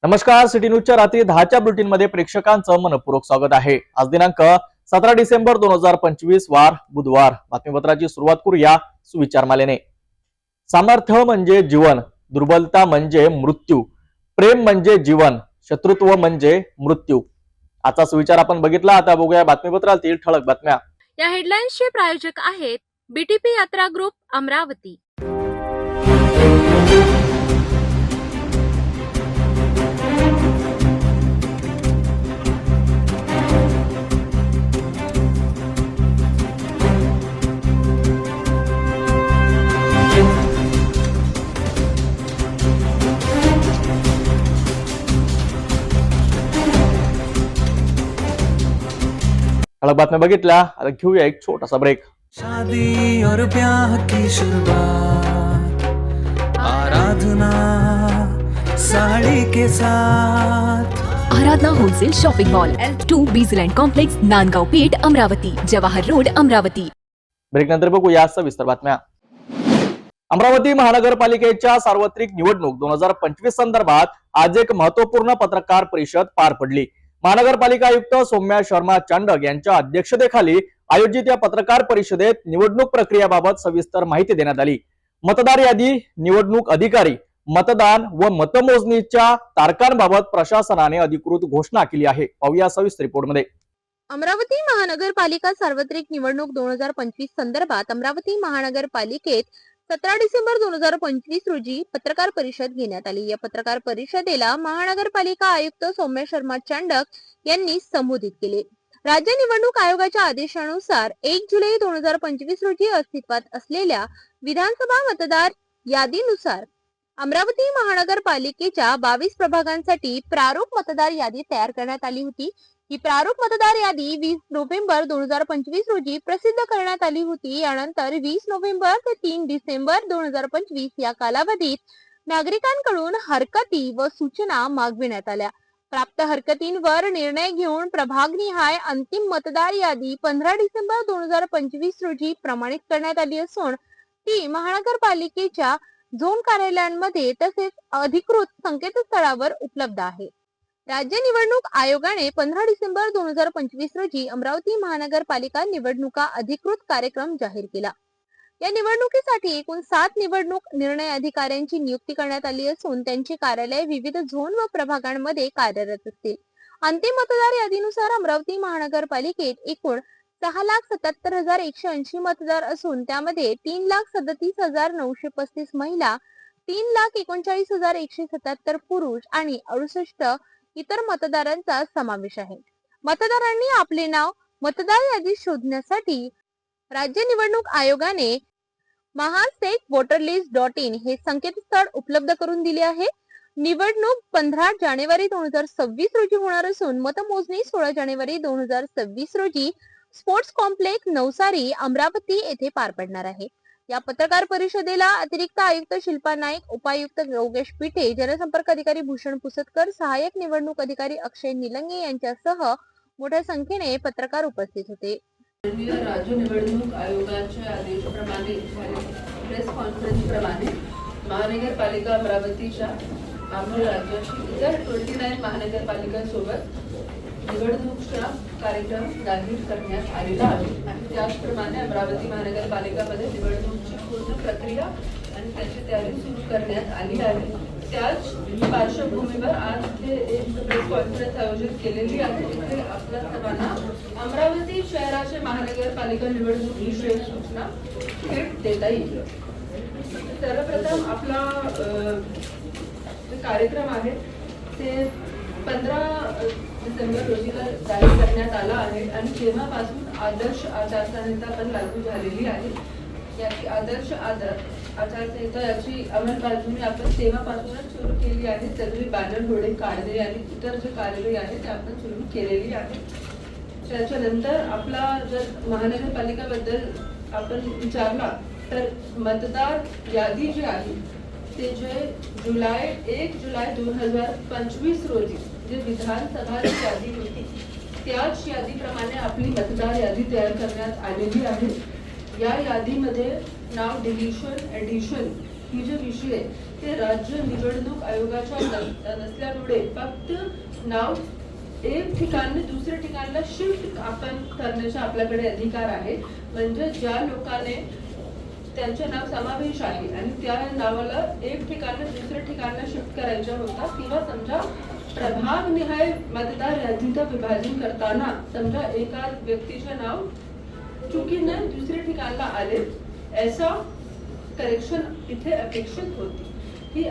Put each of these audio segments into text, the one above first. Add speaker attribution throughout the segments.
Speaker 1: नमस्कार, सिटी न्यूजच्या रात्री 10च्या बुलेटिन मध्ये प्रेक्षकांचं मनपूर्वक स्वागत आहे। आज दिनांक 17 डिसेंबर 2025 वार बुधवार। बातमीपत्राची सुरुवात करूया सुविचारमालेने। सामर्थ्य म्हणजे जीवन, दुर्बलता म्हणजे मृत्यू, प्रेम म्हणजे जीवन, शत्रुत्व म्हणजे मृत्यू। आजचा सुविचार आपण बघितला। आता बघूया बातमीपत्रातील ठळक बातम्या।
Speaker 2: या हेडलाईन्सचे प्रायोजक आहेत बीटीपी यात्रा ग्रुप अमरावती।
Speaker 1: ठळक बातम्या बघितल्या। आता घेऊया एक छोटासा ब्रेक।
Speaker 3: शादी और ब्याह की शुरुआत आराधना साड़ी के साथ।
Speaker 4: Aradhana wholesale shopping mall L2 Bijland complex Nandgaon Peth Amravati Jawahar road Amravati.
Speaker 1: Break नंतर बघूया सविस्तर बातम्या। अमरावती महानगरपालिकेच्या सार्वत्रिक निवडणूक 2025 संदर्भात आज एक महत्त्वपूर्ण पत्रकार परिषद पार पडली। महानगरपालिका आयुक्त सौम्या शर्मा चांडक यांच्या अध्यक्षतेखाली आयोजित या पत्रकार परिषदेत निवडणूक प्रक्रियेबाबत सविस्तर माहिती देण्यात आली। मतदार यादी, निवडणूक अधिकारी, मतदान व मतमोजणीच्या तारखांबाबत प्रशासनाने अधिकृत घोषणा केली आहे। पाहूया सविस्तर रिपोर्टमध्ये।
Speaker 2: अमरावती महानगरपालिका सार्वत्रिक निवडणूक 2025 संदर्भात अमरावती महानगरपालिकेत 17 डिसेंबर 2025 रोजी पत्रकार परिषद घेण्यात आली। या पत्रकार परिषदेला महानगरपालिका आयुक्त सौम्य शर्मा चांडक यांनी संबोधित केले। राज्य निवडणूक आयोगाच्या आदेशानुसार 1 जुलै 2025 रोजी अस्तित्वात असलेल्या विधानसभा मतदार यादीनुसार अमरावती महानगरपालिकेच्या 22 प्रभागांसाठी प्रारूप मतदार यादी तयार करण्यात आली होती। ही प्रारूप मतदार यादी 20 नोव्हेंबर 2025 रोजी प्रसिद्ध करण्यात आली होती। यानंतर 20 नोव्हेंबर ते 3 डिसेंबर 2025 या कालावधीत नागरिकांकडून हरकती व सूचना मागविण्यात आल्या। प्राप्त हरकतींवर निर्णय घेऊन प्रभागनिहाय अंतिम मतदार यादी 15 डिसेंबर 2025 रोजी प्रमाणित करण्यात आली असून ती महानगरपालिकेच्या झोन कार्यालयांमध्ये तसेच अधिकृत संकेतस्थळावर उपलब्ध आहे। राज्य निवडणूक आयोगाने 15 डिसेंबर 2025 रोजी अमरावती महानगरपालिका निवडणुका अधिकृत कार्यक्रम जाहीर केला। या निवडणुकीसाठी एकूण 7 निवडणूक निर्णय अधिकाऱ्यांची नियुक्ती करण्यात आली असून त्यांची कार्यालये विविध झोन व प्रभागांमध्ये कार्यरत असतील। अंतिम मतदार यादीनुसार अमरावती महानगरपालिकेत एकूण 6,77,180 मतदार असून त्यामध्ये 3,37,935 महिला, 3,39,177 पुरुष आणि 68 इतर मतदारांचा समावेश आहे। मतदारांनी आपले नाव मतदार यादीत शोधण्यासाठी राज्य निवडणूक आयोगाने mahasekvoterlist.in हे संकेतस्थळ उपलब्ध करून दिले आहे। निवडणूक 15 जानेवारी 2026 रोजी होणार असून मतमोजणी 16 जानेवारी 2026 रोजी स्पोर्ट्स कॉम्प्लेक्स नवसारी अमरावती येथे पार पडणार आहे। या पत्रकार परिषदेला अतिरिक्त आयुक्त शिल्पा नाईक, उपायुक्त योगेश पिठे, जनसंपर्क अधिकारी भूषण पुसतकर, सहाय्यक निवडणूक अधिकारी अक्षय निलंगे यांच्यासह मोठ्या संख्येने पत्रकार उपस्थित होते।
Speaker 5: राज्य निवडणूक आयोगाच्या आदेशाप्रमाणे प्रेस कॉन्फरन्स प्रमाणे महानगरपालिका अमरावतीच्या आमच्या राज्याची इतर 29 महानगरपालिकांसोबत निवडणूकचा कार्यक्रम जाहीर करण्यात आलेला आहे आणि त्याचप्रमाणे अमरावती महानगरपालिकामध्ये निवडणूकची पूर्ण प्रक्रिया आणि त्याची तयारी सुरू करण्यात आली आहे। त्याच पार्श्वभूमीवर आज इथे एक प्रेस कॉन्फरन्स आयोजित केलेली आहे। इथे आपल्या सर्वांना अमरावती शहराचे महानगरपालिका निवडणूक विषयक सूचना थेट देता येईल। सर्वप्रथम आपला जे कार्यक्रम आहे ते 15 डिसेंबर रोजीला जाहीर करण्यात आला आहे आणि तेव्हापासून आदर्श आचारसंहिता पण लागू झालेली आहे। याची आदर्श आचारसंहिता याची अंमलबजावणी आपण तेव्हापासूनच सुरू केली आहे। सगळी बॅनर होर्डिंग काढणे आणि इतर जे कार्यालय आहे ते आपण सुरू केलेली आहे। त्याच्यानंतर आपला जर महानगरपालिकाबद्दल आपण विचारला तर मतदार यादी जी आहे ते जे 1 जुलै 2025 रोजी जे विधानसभाची यादी होती त्याच यादीप्रमाणे आपली मतदार यादी तयार करण्यात आलेली आहे। या यादीमध्ये नाव डिलिशन, एडिशन ही जे विषय आहे ते राज्य निवडणूक आयोगाच्या नसल्यामुळे फक्त नाव एक ठिकाणी दुसऱ्या ठिकाणला शिफ्ट आपण करण्याचा आपल्याकडे अधिकार आहे. म्हणजे ज्या लोकांनी त्यांचे नाव समावेश आहे आणि त्या नावाला एक ठिकाणी दुसऱ्या ठिकाणला शिफ्ट करायचा होता किंवा समजा प्रभाग निहाय मतदार यादीचं विभाजन करताना समजा एका व्यक्तीचे नाव चुकीने दुसऱ्या ठिकाणला आले, ऐसा करेक्शन इथे अपेक्षित होती. ही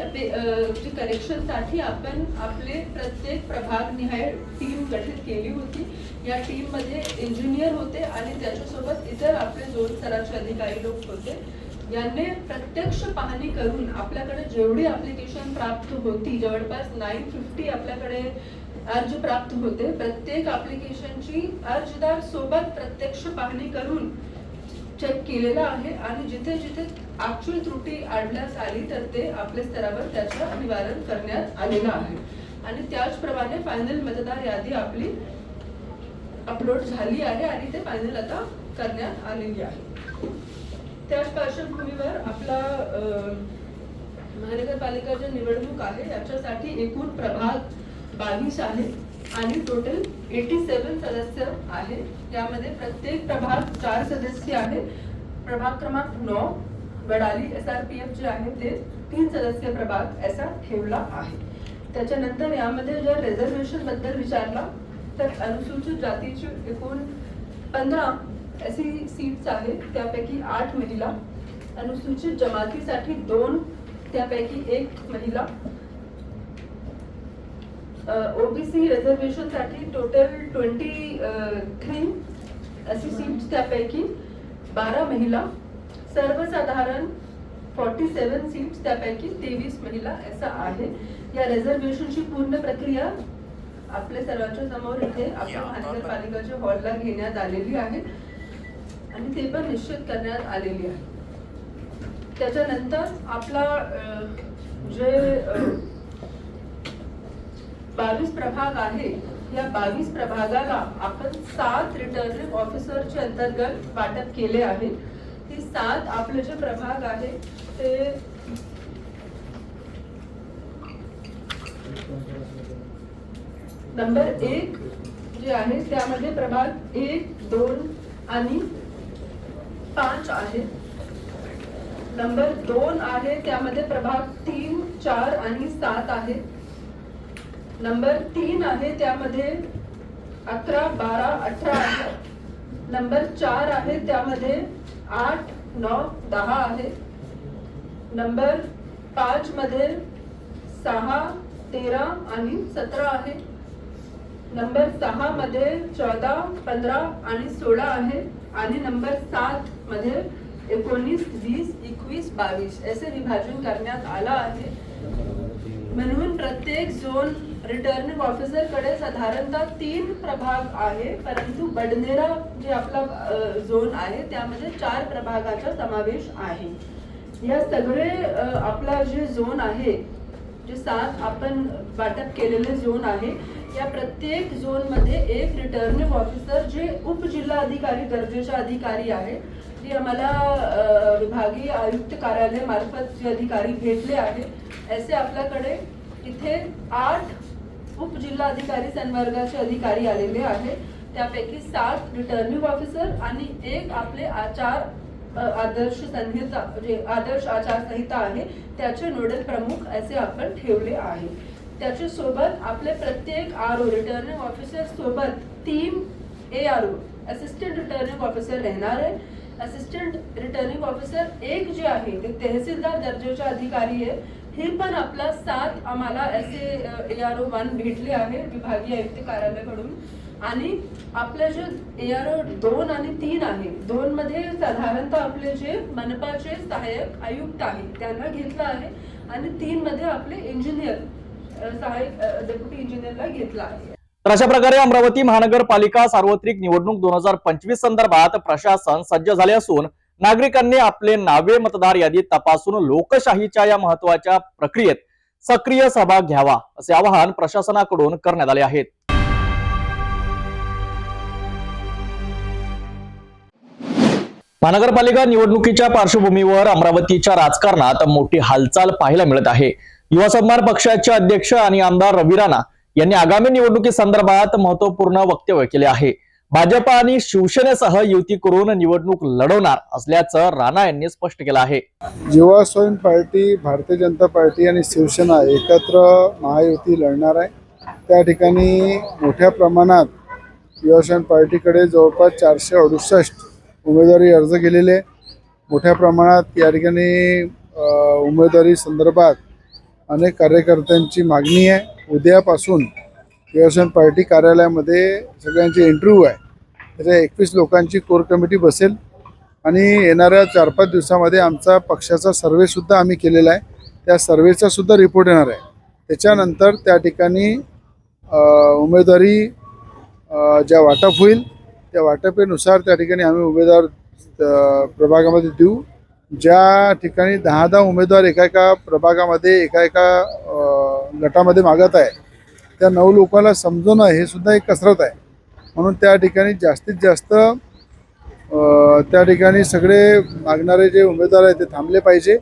Speaker 5: करेक्शनसाठी आपण आपले प्रत्येक प्रभाग निहाय टीम गठीत केली होती. या टीम मध्ये इंजिनियर होते आणि त्याच्यासोबत इतर आपले 2 स्तराचे अधिकारी लोक होते. यांनी प्रत्यक्ष पाहणी करून आपल्याकडे जेवढी ऍप्लिकेशन प्राप्त होती, जवळपास 950 आपल्याकडे अर्ज प्राप्त होते. प्रत्येक ऍप्लिकेशनची अर्जदार सोबत प्रत्यक्ष पाहणी करून चेक केलेला आहे आणि जिथे जिथे ऍक्च्युअल त्रुटी आढळण्यास आली तर ते आपल्या स्तरावर त्याचं निवारण करण्यात आलेलं आहे. आणि त्याचप्रमाणे फायनल मतदार यादी आपली अपलोड झाली आहे आणि ते फायनल आता करण्यात आलेली आहे. त्याच पार्श्वभूमीवर आपला महानगरपालिकाची निवडणूक आहे, याच्यासाठी एकूण प्रभाग 22 आहे आणि टोटल 87 सदस्य आहे. यामध्ये प्रत्येक प्रभाग 4 सदस्य आहे. प्रभाग क्रमांक 9 वडाली SRPF जे आहे ते 3 सदस्य प्रभाग असा ठेवला आहे. त्याच्यानंतर यामध्ये जर रिझर्वेशन बद्दल विचारला तर अनुसूचित जातीची एकूण 15 अशी सीट्स आहेत, त्यापैकी 8 महिला. अनुसूचित जमातीसाठी 2, त्यापैकी 1 महिला. OBC रिझर्वेशन साठी टोटल 23 अशी सीट्स, त्यापैकी 12 महिला. सर्वसाधारण 47 सीट्स, त्यापैकी 23 महिला असा आहे. या रिझर्वेशनची पूर्ण प्रक्रिया आपल्या सर्वांच्या समोर इथे आपल्या महानगरपालिकाच्या हॉलला घेण्यात आलेली आहे आणि ते पण निश्चित करण्यात आलेली आहे. त्याच्यानंतर आपला जे 22 प्रभाग आहे, या 22 प्रभागाला आपण 7 रिटर्निंग ऑफिसरच्या अंतर्गत वाटप केले आहे. ही 7 आपले जे प्रभाग आहे ते नंबर 1 जे आहे त्यामध्ये प्रभाग 1, 2 आणि 5 आहे. नंबर 2 आहे त्यामध्ये प्रभाग 3, 4 आणि 7 आहे. नंबर 3 आहे त्यामध्ये 11, 12, 18 आहे. नंबर 4 आहे त्यामध्ये 8, 9, 10 आहे. नंबर 5 मध्ये 6, 13 आणि 17 आहे. नंबर 6 मध्ये 14, 15 आणि 16 आहे आणि नंबर 7 मध्ये 19, 20, 21, 22 असे विभाजन करण्यात आला आहे. म्हणून प्रत्येक झोन रिटर्निंग ऑफिसर कडे साधारणतः 3 प्रभाग आहे, परंतु बडनेरा जे आपला झोन आहे त्यामध्ये 4 प्रभागाचा समावेश आहे. या सगळे आपला जे झोन आहे, जे 7 आपण वाटप केलेले झोन आहे, या प्रत्येक झोन मध्ये एक रिटर्निंग ऑफिसर जे उपजिल्हाधिकारी दर्जाचे अधिकारी आहे, जे आम्हाला विभागीय आयुक्त कार्यालय मार्फत जे अधिकारी भेटले आहे, असे आपल्याकडे इथे 8 उपजिल्हाधिकारी संवर्गाचे अधिकारी आलेले आहे. त्यापैकी 7 रिटर्निंग ऑफिसर आणि 1 आपले आदर्श संहिता जे आदर्श आचारसंहिता आहे त्याचे नोडल प्रमुख असे आपण ठेवले आहे. त्याच्या सोबत आपले प्रत्येक RO रिटर्निंग ऑफिसर सोबत 3 ARO असिस्टंट रिटर्निंग ऑफिसर राहणार आहे. असिस्टंट रिटर्निंग ऑफिसर 1 जे आहे ते तहसीलदार दर्जाचे अधिकारी आहे. हे पण आपला 7 आम्हाला असे ARO 1 भेटले आहे विभागीय आयुक्त कार्यालयाकडून. आणि आपले जे ARO 2 आणि 3 आहे, 2 मध्ये साधारणतः आपले जे मनपाचे सहाय्यक आयुक्त आहे त्यांना घेतला आहे आणि 3 मध्ये आपले इंजिनियर सहाय्यक डेप्युटी इंजिनियरला घेतला आहे.
Speaker 1: तर अशा प्रकारे अमरावती महानगरपालिका सार्वत्रिक निवडणूक 2025 संदर्भात प्रशासन सज्ज झाले असून नागरिकांनी आपले नावे मतदार यादीत तपासून लोकशाहीच्या या महत्त्वाच्या प्रक्रियेत सक्रिय सहभाग घ्यावा असे आवाहन प्रशासनाकडून करण्यात आले आहे. महानगरपालिका निवडणुकीच्या पार्श्वभूमीवर अमरावतीच्या राजकारणात मोठी हालचाल पाहायला मिळत आहे. युवा सन्मान पक्षाचे अध्यक्ष आणि आमदार रवी राणा यांनी आगामी निवडणुकीसंदर्भात महत्वपूर्ण वक्तव्य केले आहे. भाजप आणि शिवसेनेसह युती करून निवडणूक लढवणार असल्याचं राणा यांनी स्पष्ट केलं आहे.
Speaker 6: युवा स्वाभिमान पार्टी, भारतीय जनता पार्टी आणि शिवसेना एकत्र महायुती लढणार आहे. त्या ठिकाणी मोठ्या प्रमाणात युवा स्वाभिमान पार्टीकडे जवळपास 468 उमेदवारी अर्ज केलेले. मोठ्या प्रमाणात या ठिकाणी उमेदवारी संदर्भात अनेक कार्यकर्त्यांची मागणी आहे. उद्यापासून युवा स्वाभिमान पार्टी कार्यालयामध्ये सगळ्यांची इंटरव्ह्यू आहे. त्याच्या 21 लोकांची कोर कमिटी बसेल आणि येणाऱ्या 4-5 दिवसामध्ये आमचा पक्षाचा सर्वेसुद्धा आम्ही केलेला आहे. त्या सर्वेचा सुद्धा रिपोर्ट येणार आहे. त्याच्यानंतर त्या ठिकाणी उमेदवारी ज्या वाटप होईल त्या वाटपेनुसार त्या ठिकाणी आम्ही उमेदवार प्रभागामध्ये देऊ. ज्या ठिकाणी 10 उमेदवार एका प्रभागामध्ये एका गटामध्ये मागत आहे त्या 9 लोकांना समजवणं हे सुद्धा एक कसरत आहे. म्हणून त्या ठिकाणी जास्तीत जास्त त्या ठिकाणी सगळे मागणारे जे उमेदवार आहेत ते थांबले पाहिजे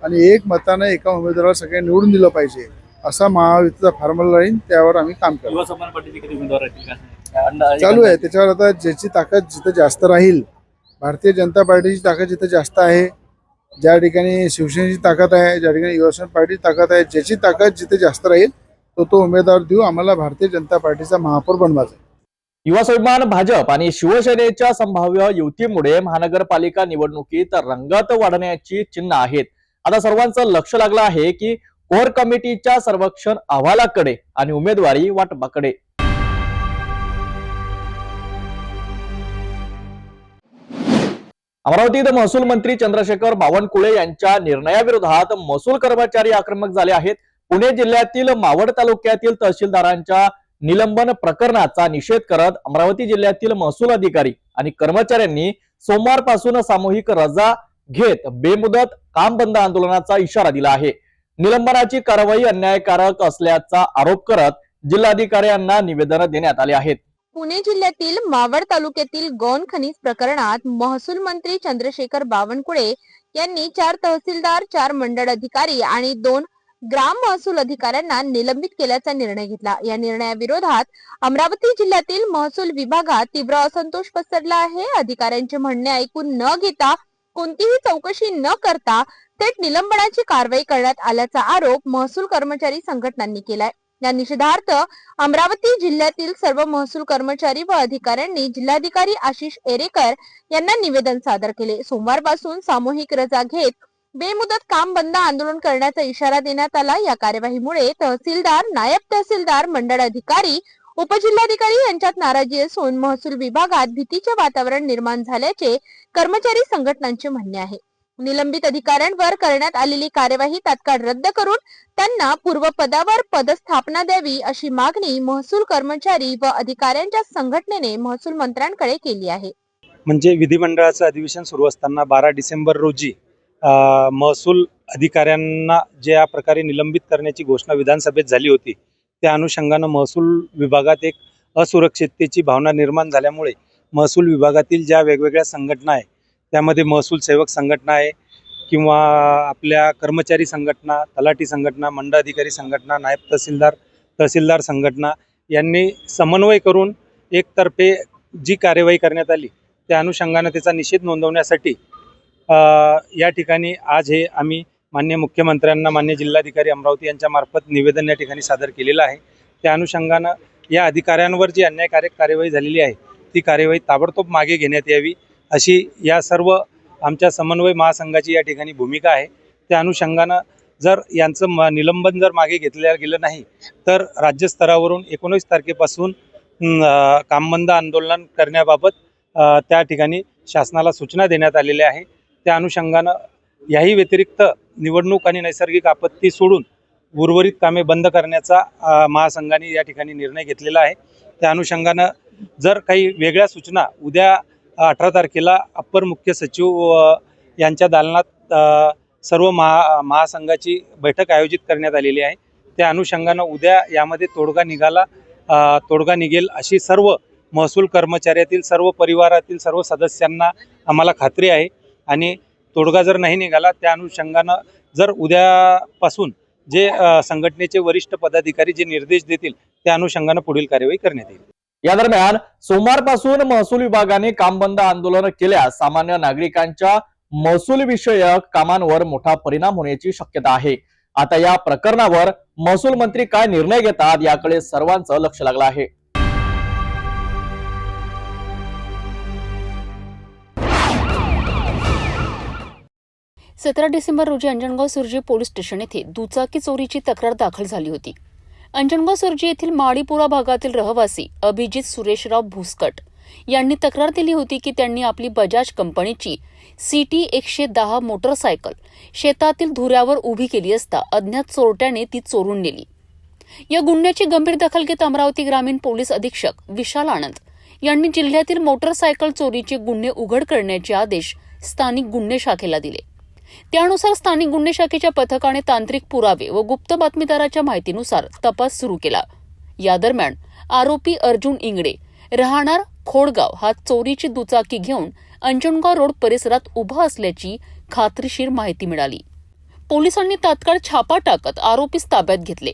Speaker 6: आणि एक मतानं एका उमेदवाराला सगळे निवडून दिलं पाहिजे असा महायुतीचा फॉर्म्युला राहील. त्यावर आम्ही काम करू.
Speaker 1: युवा सन्मान पार्टीचे किती उमेदवार आहेत
Speaker 6: चालू आहे. त्याच्यावर आता ज्याची ताकद जिथं जास्त राहील, भारतीय जनता पार्टीची ताकद जिथं जास्त आहे, ज्या ठिकाणी शिवसेनेची ताकद आहे, ज्या ठिकाणी युवा स्वाभिमान पार्टीची ताकद आहे, ज्याची ताकद जिथे जास्त राहील तो उमेदवार देऊ. आम्हाला भारतीय जनता पार्टीचा महापौर बनवायचा आहे.
Speaker 1: युवा स्वाभिमान, भाजप आणि शिवसेनेच्या संभाव्य युतीमुळे महानगरपालिका निवडणुकीत रंगत वाढण्याची चिन्ह आहेत. आता सर्वांचं लक्ष लागलं आहे की कोर कमिटीच्या सर्वेक्षण अहवालाकडे आणि उमेदवारी वाटपाकडे. अमरावतीत महसूल मंत्री चंद्रशेखर बावनकुळे यांच्या निर्णयाविरोधात महसूल कर्मचारी आक्रमक झाले आहेत. पुणे जिल्ह्यातील मावळ तालुक्यातील तहसीलदारांच्या निलंबन प्रकरणाचा निषेध करत अमरावती जिल्ह्यातील महसूल अधिकारी आणि कर्मचाऱ्यांनी सोमवारपासून सामूहिक रजा घेत बेमुदत काम बंद आंदोलनाचा इशारा दिला आहे. निलंबनाची कारवाई अन्यायकारक असल्याचा आरोप करत जिल्हाधिकाऱ्यांना निवेदन देण्यात आले आहेत.
Speaker 2: पुणे जिल्ह्यातील मावळ तालुक्यातील गौण खनिज प्रकरणात महसूल मंत्री चंद्रशेखर बावनकुळे यांनी 4 तहसीलदार, 4 मंडळ अधिकारी आणि 2 ग्राम महसूल अधिकाऱ्यांना निलंबित केल्याचा निर्णय घेतला. या निर्णयाविरोधात अमरावती जिल्ह्यातील महसूल विभागात तीव्र असंतोष पसरला आहे. अधिकाऱ्यांचे म्हणणे ऐकून न घेता, कोणतीही चौकशी न करता थेट निलंबनाची कारवाई करण्यात आल्याचा आरोप महसूल कर्मचारी संघटनांनी केलाय. या निषेधार्थ अमरावती जिल्ह्यातील सर्व महसूल कर्मचारी व अधिकाऱ्यांनी जिल्हाधिकारी आशिष एरेकर यांना निवेदन सादर केले. सोमवारपासून सामूहिक रजा घेत बेमुदत काम बंद आंदोलन करण्याचा इशारा देण्यात आला. या कार्यवाहीमुळे तहसीलदार, नायब तहसीलदार, मंडळ अधिकारी, उपजिल्हाधिकारी यांच्यात नाराजी असून महसूल विभागात भीतीचे वातावरण निर्माण झाल्याचे कर्मचारी संघटनांचे म्हणणे आहे. निलंबित अधिकाऱ्यांवर करण्यात आलेली कार्यवाही तात्काळ रद्द करून त्यांना पूर्वपदावर पदस्थापना द्यावी अशी मागणी महसूल कर्मचारी व अधिकाऱ्यांच्या संघटनेने महसूल मंत्र्यांकडे केली आहे.
Speaker 7: म्हणजे विधिमंडळाचं अधिवेशन सुरू असताना 12 डिसेंबर रोजी महसूल अधिकाऱ्यांना ज्या प्रकारे निलंबित करण्याची घोषणा विधानसभेत झाली होती, त्या अनुषंगानं महसूल विभागात एक असुरक्षिततेची भावना निर्माण झाल्यामुळे महसूल विभागातील ज्या वेगवेगळ्या संघटना आहे, त्यामध्ये महसूल सेवक संघटना आहे किंवा आपल्या कर्मचारी संघटना, तलाठी संघटना, मंडळ अधिकारी संघटना, नायब तहसीलदार संघटना यांनी समन्वय करून एकतर्फे जी कार्यवाही करण्यात आली त्या अनुषंगानं त्याचा निषेध नोंदवण्यासाठी या ठिकाणी आज हे आम्ही माननीय मुख्यमंत्र्यांना, माननीय जिल्हाधिकारी अमरावती यांच्या मार्फत निवेदन या ठिकाणी सादर केलेलं आहे. त्या अनुषंगानं या अधिकाऱ्यांवर जी अन्यायकारक कार्यवाही झालेली आहे ती कार्यवाही ताबडतोब मागे घेण्यात यावी अशी या सर्व आमच्या समन्वय महासंघाची या ठिकाणी भूमिका आहे. त्या अनुषंगानं जर यांचं निलंबन जर मागे घेतलं गेलं नाही तर राज्यस्तरावरून 19 तारखेपासून कामबंद आंदोलन करण्याबाबत त्या ठिकाणी शासनाला सूचना देण्यात आलेल्या आहे. त्या अनुषंगानं याही व्यतिरिक्त निवडणूक आणि नैसर्गिक आपत्ती सोडून उर्वरित कामे बंद करण्याचा महासंघाने या ठिकाणी निर्णय घेतलेला आहे. त्या अनुषंगानं जर काही वेगळ्या सूचना उद्या 18 तारखेला अप्पर मुख्य सचिव यांच्या दालनात सर्व महासंघाची बैठक आयोजित करण्यात आलेली आहे. त्या अनुषंगानं उद्या यामध्ये तोडगा निघेल अशी सर्व महसूल कर्मचाऱ्यातील सर्व परिवारातील सर्व सदस्यांना आम्हाला खात्री आहे आणि तोडगा जर नाही निघाला त्या अनुषंगानं जर उद्यापासून जे संघटनेचे वरिष्ठ पदाधिकारी जे निर्देश देतील त्या अनुषंगानं पुढील कार्यवाही करण्यात येईल.
Speaker 1: या दरम्यान सोमवारपासून महसूल विभागाने कामबंद आंदोलन केल्यास सामान्य नागरिकांच्या महसूल विषयक कामांवर मोठा परिणाम होण्याची शक्यता आहे. आता या प्रकरणावर महसूल मंत्री काय निर्णय घेतात याकडे सर्वांचं लक्ष लागलं आहे.
Speaker 8: सतरा डिसेंबर रोजी अंजनगाव सुर्जी पोलीस स्टेशन येथे दुचाकी चोरीची तक्रार दाखल झाली होती. अंजनगाव सुर्जी येथील माडीपुरा भागातील रहिवासी अभिजित सुरेशराव भुसकट यांनी तक्रार दिली होती की त्यांनी आपली बजाज कंपनीची CT 110 मोटरसायकल शेतातील धुऱ्यावर उभी केली असता अज्ञात चोरट्याने ती चोरून नेली. या गुन्ह्याची गंभीर दखल घेत अमरावती ग्रामीण पोलीस अधीक्षक विशाल आनंद यांनी जिल्ह्यातील मोटरसायकल चोरीचे गुन्हे उघड करण्याचे आदेश स्थानिक गुन्हे शाखेला दिले. त्यानुसार स्थानिक गुन्हे शाखेच्या पथकाने तांत्रिक पुरावे व गुप्त बातमीदाराच्या माहितीनुसार तपास सुरू केला. या दरम्यान आरोपी अर्जुन इंगडे राहणार खोडगाव हा चोरीची दुचाकी घेऊन अंजनगाव रोड परिसरात उभा असल्याची खात्रीशीर माहिती मिळाली. पोलिसांनी तात्काळ छापा टाकत आरोपीस ताब्यात घेतले.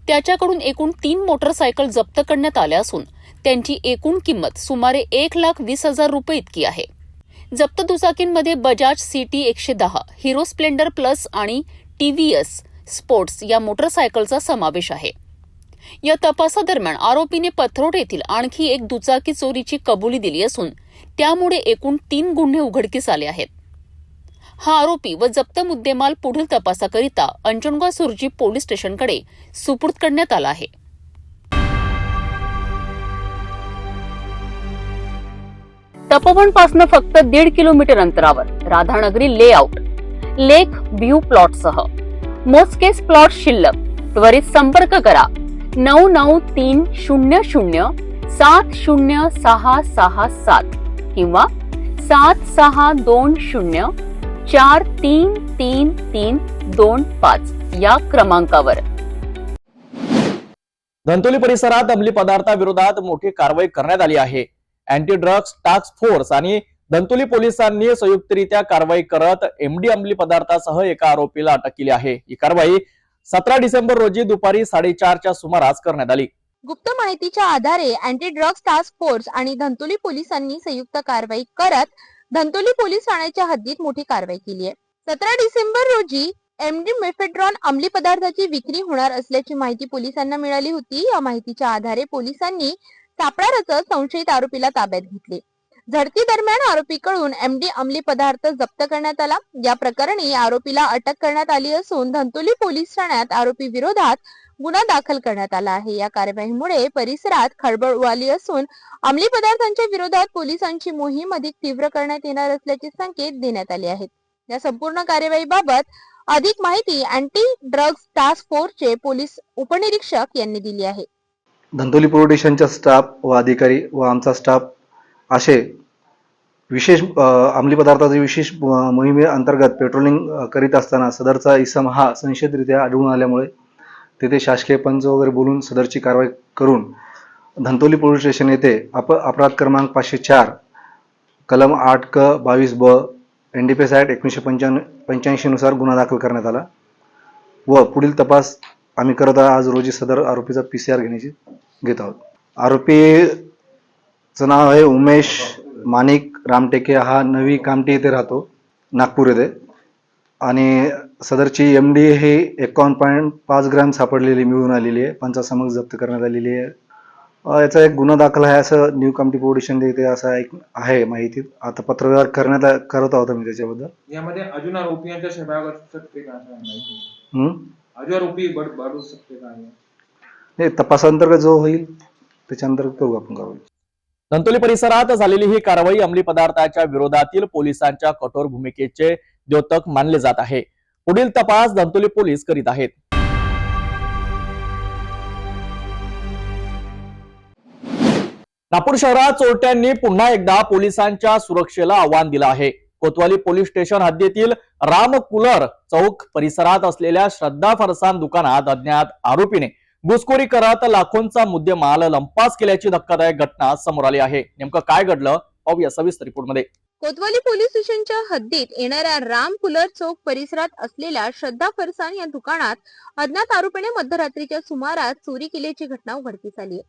Speaker 8: त्याच्याकडून एकूण 3 मोटरसायकल जप्त करण्यात आल्या असून त्यांची एकूण किंमत सुमारे 1,20,000 रुपये इतकी आहे. जप्त दुचाकींमध्ये Bajaj CT 110, Hero Splendor plus आणि TVS स्पोर्ट्स या मोटरसायकलचा समावेश आहे. या तपासादरम्यान आरोपीने पथरोड येथील आणखी एक दुचाकी चोरीची कबुली दिली असून त्यामुळे एकूण 3 गुन्हे उघडकीस आले आहेत. हा आरोपी व जप्त मुद्देमाल पुढील तपासाकरिता अंजनगाव सुर्जी पोलीस स्टेशनकडे सुपूर्द करण्यात आला आहे. तपोवनपासून फक्त 1.5 किलोमीटर अंतरावर राधानगरी लेआउट लेक व्ह्यू प्लॉटसह मोजकेच प्लॉट शिल्लक. त्वरित संपर्क करा 9930706667 किंवा 7620433325 या क्रमांकावर.
Speaker 1: धंतोली परिसरात अंमली पदार्थाविरोधात मोठी कारवाई करण्यात आली आहे. अँटी ड्रग्ज टास्क फोर्स आणि धंतोली पोलिसांनी संयुक्तरित्या कारवाई करत MD अंमली पदार्थासह एका आरोपीला अटक केली आहे. ही कारवाई 17 डिसेंबर रोजी दुपारी 4:30च्या सुमारास करण्यात आली.
Speaker 2: गुप्त माहितीच्या आधारे अँटी ड्रग्ज टास्क फोर्स आणि धंतोली पोलिसांनी संयुक्त कारवाई करत धंतोली पोलीस ठाण्याच्या हद्दीत मोठी कारवाई केली आहे. 17 डिसेंबर रोजी MD मेफेड्रॉन अंमली पदार्थाची विक्री होणार असल्याची माहिती पोलिसांना मिळाली होती. या माहितीच्या आधारे पोलिसांनी सापळा रचत संशयित आरोपीला ताब्यात घेतले. झडती दरम्यान आरोपीकडून MD अंमली पदार्थ जप्त करण्यात आला. या प्रकरणी आरोपीला अटक करण्यात आली असून धंतोली पोलीस ठाण्यात आरोपी विरोधात गुन्हा दाखल करण्यात आला आहे. या कारवाईमुळे परिसरात खळबळ उडाली असून अंमली पदार्थांच्या विरोधात पोलिसांची मोहीम अधिक तीव्र करण्यात येणार असल्याचे संकेत देण्यात आले आहेत. या संपूर्ण कारवाईबाबत अधिक माहिती अँटी ड्रग्ज टास्क फोर्सचे पोलीस उपनिरीक्षक यांनी दिली आहे.
Speaker 9: धंतोली पोलीस स्टेशनचा स्टाफ व अधिकारी व आमचा स्टाफ असे विशेष अंमली पदार्थाच्या विशेष मोहिमेअंतर्गत पेट्रोलिंग करीत असताना सदरचा इसम हा संशयितरित्या आढळून आल्यामुळे तेथे शासकीय पंच वगैरे बोलून सदरची कारवाई करून धंतोली पोलीस स्टेशन येथे अपराध क्रमांक 504 कलम 8(क)22(ब) NDPS ऍक्ट 1985 नुसार गुन्हा दाखल करण्यात आला व पुढील तपास आम्ही करत आज रोजी सदर आरोपीचा PCR घेत आहोत. आरोपीचं नाव आहे उमेश माणिक रामटेके. हा नवी कामठी येथे राहतो, नागपूर येथे. आणि सदरची MD हे 51.5 ग्रॅम सापडलेली मिळून आलेली आहे. पंचासमक जप्त करण्यात आलेली आहे. याचा एक गुन्हा दाखल आहे असं न्यू कामठी पोलीस स्टेशन येथे असं एक आहे माहिती. आता पत्रव्यवहार करत आहोत मी त्याच्याबद्दल.
Speaker 10: यामध्ये अजून आरोपींच्या सहभाग असू शकते का असं माहिती? अजून आरोपी वाढू शकते का?
Speaker 9: नाही, तपासांतर्गत जो होईल त्याच्या अंतर्गत करू आपण कारवाई.
Speaker 1: धंतोली परिसरात झालेली ही कारवाई अंमली पदार्थाच्या विरोधातील पोलिसांच्या कठोर भूमिकेचे द्योतक मानले जात आहे. पुढील तपास धंतोली पोलीस करीत आहेत. नागपूर शहरात चोरट्यांनी पुन्हा एकदा पोलिसांच्या सुरक्षेला आव्हान दिलं आहे. कोतवाली पोलीस स्टेशन हद्दीतील रामकुलर चौक परिसरात असलेल्या श्रद्धा फरसान दुकानात अज्ञात आरोपीने घुसखोरी करत लाखोंचा मुद्देमाल लंपास केल्याची धक्कादायक घटना समोर आली आहे. नेमकं काय घडलं पाहूया सविस्तर रिपोर्टमध्ये.
Speaker 2: कोतवाली पोलीस स्टेशनच्या हद्दीत येणाऱ्या राम कुलर चौक परिसरात असलेल्या श्रद्धा फरसान या दुकानात अज्ञात आरोपीने मध्यरात्रीच्या सुमारास चोरी केल्याची घटना उघडकीस आली आहे.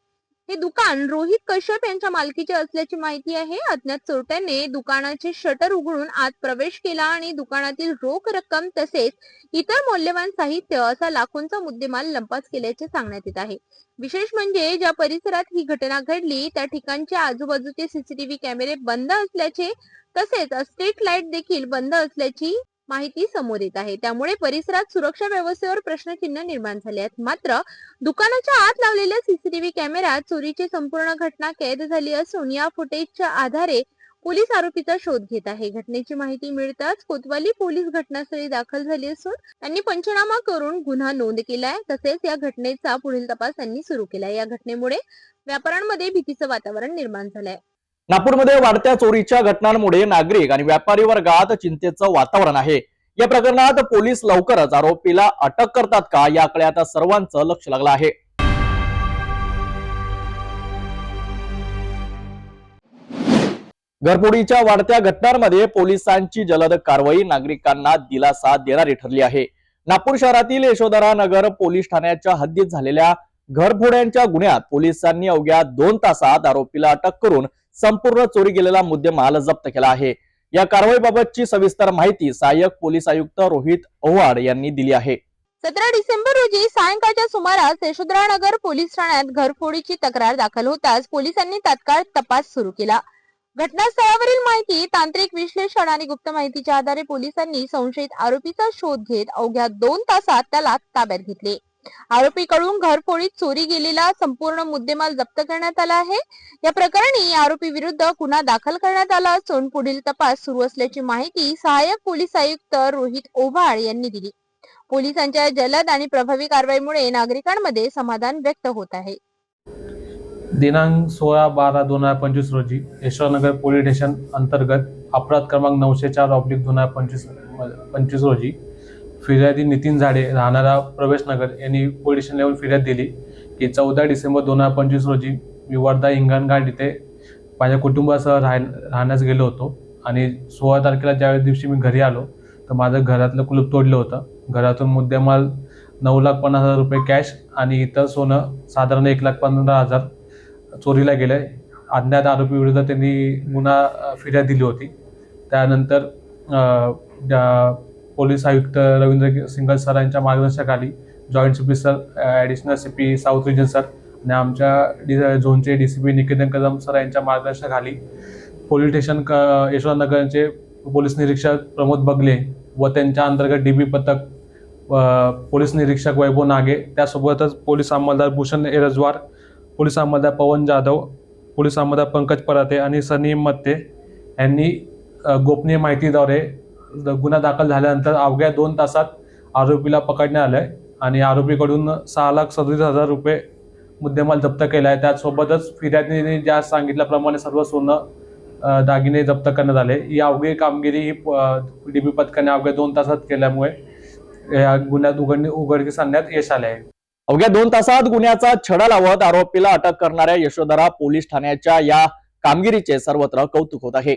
Speaker 2: हे दुकान रोहित कश्यप यांच्या मालकीचे असल्याची माहिती आहे. अज्ञात चोरट्याने दुकानाचे शटर उघडून आत प्रवेश केला आणि दुकानातील रोख रक्कम तसेच इतर मौल्यवान साहित्य असा लाखोंचा मुद्देमाल लंपास केल्याचे सांगण्यात येत आहे. विशेष म्हणजे ज्या परिसरात ही घटना घडली त्या ठिकाणचे आजूबाजूचे सीसीटीव्ही कॅमेरे बंद असल्याचे तसेच स्ट्रीट लाईट देखील बंद असल्याची माहिती समोर येत आहे. त्यामुळे परिसरात सुरक्षा व्यवस्थेवर प्रश्नचिन्ह निर्माण झाले आहेत. मात्र दुकानाच्या आत लावलेल्या सीसीटीव्ही कॅमेऱ्यात चोरीची संपूर्ण घटना कैद झाली असून या फुटेजच्या आधारे पोलीस आरोपीचा शोध घेत आहे. घटनेची माहिती मिळताच कोतवाली पोलीस घटनास्थळी दाखल झाली असून त्यांनी पंचनामा करून गुन्हा नोंद केलाय. तसेच या घटनेचा पुढील तपास त्यांनी सुरू केलाय. या घटनेमुळे व्यापाऱ्यांमध्ये भीतीचं वातावरण निर्माण झालंय.
Speaker 1: नागपूरमध्ये वाढत्या चोरीच्या घटनांमुळे नागरिक आणि व्यापारी वर्गात चिंतेचं वातावरण आहे. या प्रकरणात पोलीस लवकरच आरोपीला अटक करतात का याकडे आता सर्वांचं लक्ष लागलं आहे. घरफोडीच्या वाढत्या घटनांमध्ये पोलिसांची जलद कारवाई नागरिकांना दिलासा देणारी ठरली आहे. नागपूर शहरातील यशोधरा नगर पोलीस ठाण्याच्या हद्दीत झालेल्या घरफोड्यांच्या गुन्ह्यात पोलिसांनी अवघ्या 2 तासात आरोपीला अटक करून संपूर्ण चोरी गेलेला मुद्देमाल जप्त केला आहे. या कारवाईबाबतची सविस्तर माहिती सहाय्यक पोलीस आयुक्त रोहित ओव्हाड यांनी दिली आहे.
Speaker 2: 17 डिसेंबर रोजी सायंकाळच्या सुमारास यशोधरा नगर पोलीस ठाण्यात घरफोडीची तक्रार दाखल होताच पोलिसांनी तात्काळ तपास सुरू केला. घटनास्थळावरील माहिती, तांत्रिक विश्लेषण आणि गुप्त माहितीच्या आधारे पोलिसांनी संशयित आरोपीचा शोध घेत अवघ्या 2 तासात त्याला ताब्यात घेतले. आरोपीकडून घरफोडीत चोरी गेलेला संपूर्ण मुद्देमाल जप्त करण्यात आला आहे. या प्रकरणी आरोपी विरुद्ध गुन्हा दाखल करण्यात आला असून पुढील तपास सुरू असल्याची माहिती सहाय्यक पोलीस आयुक्त रोहित ओव्हाड यांनी दिली. पोलिसांच्या जलद आणि प्रभावी कारवाईमुळे नागरिकांमध्ये समाधान व्यक्त होत आहे.
Speaker 11: दिनांक 16/12/2025 रोजी यशवंतनगर पोलीस स्टेशन अंतर्गत अपराध क्रमांक 904/2025 रोजी फिर्यादी नितीन झाडे राहणारा प्रवेश नगर यांनी पोलीस स्टेशनला येऊन फिर्याद दिली की 14 डिसेंबर 2025 रोजी मी वर्धा हिंगणघाट इथे माझ्या कुटुंबासह राहण्यास गेलो होतो आणि 16 तारखेला ज्या दिवशी मी घरी आलो तर माझं घरातलं कुलूप तोडलं होतं. घरातून मुद्देमाल 9,50,000 रुपये कॅश आणि इतर सोनं साधारण 1,15,000 चोरीला गेलं. अज्ञात आरोपी विरुद्ध त्यांनी गुन्हा फिर्याद दिली होती. त्यानंतर पोलीस आयुक्त रवींद्र सिंगल सर यांच्या मार्गदर्शनाखाली joint CP sir, additional CP south region sir आणि आमच्या झोनचे डीसीपी निकेतन कदम सर यांच्या मार्गदर्शनाखाली पोलीस स्टेशन यशवंतनगरचे पोलीस निरीक्षक प्रमोद बगले व त्यांच्या अंतर्गत डीबी पथक, पोलीस निरीक्षक वैभव नागे, त्यासोबतच पोलीस अंमलदार भूषण एरजवार, पोलीस अंमलदार पवन जाधव, पोलीस अंमलदार पंकज पराते आणि सनी मत्ते यांनी गोपनीय माहितीद्वारे गुन्हा दाखल झाल्यानंतर अवघ्या 2 तासात आरोपीला पकडण्यात आलं आहे आणि आरोपीकडून 6,37,000 रुपये मुद्देमाल जप्त केला आहे. त्यासोबतच फिर्यादीने ज्या सांगितल्याप्रमाणे सर्व सोनं दागिने जप्त करण्यात आले. ही अवघी कामगिरी ही डीबी पथकाने अवघ्या 2 तासात केल्यामुळे या गुन्ह्यात उघडकीस आणण्यात यश आले आहे.
Speaker 1: अवघ्या 2 तासात गुन्ह्याचा छडा लावत आरोपीला अटक करणाऱ्या यशोधरा पोलीस ठाण्याच्या या कामगिरीचे सर्वत्र कौतुक होत आहे.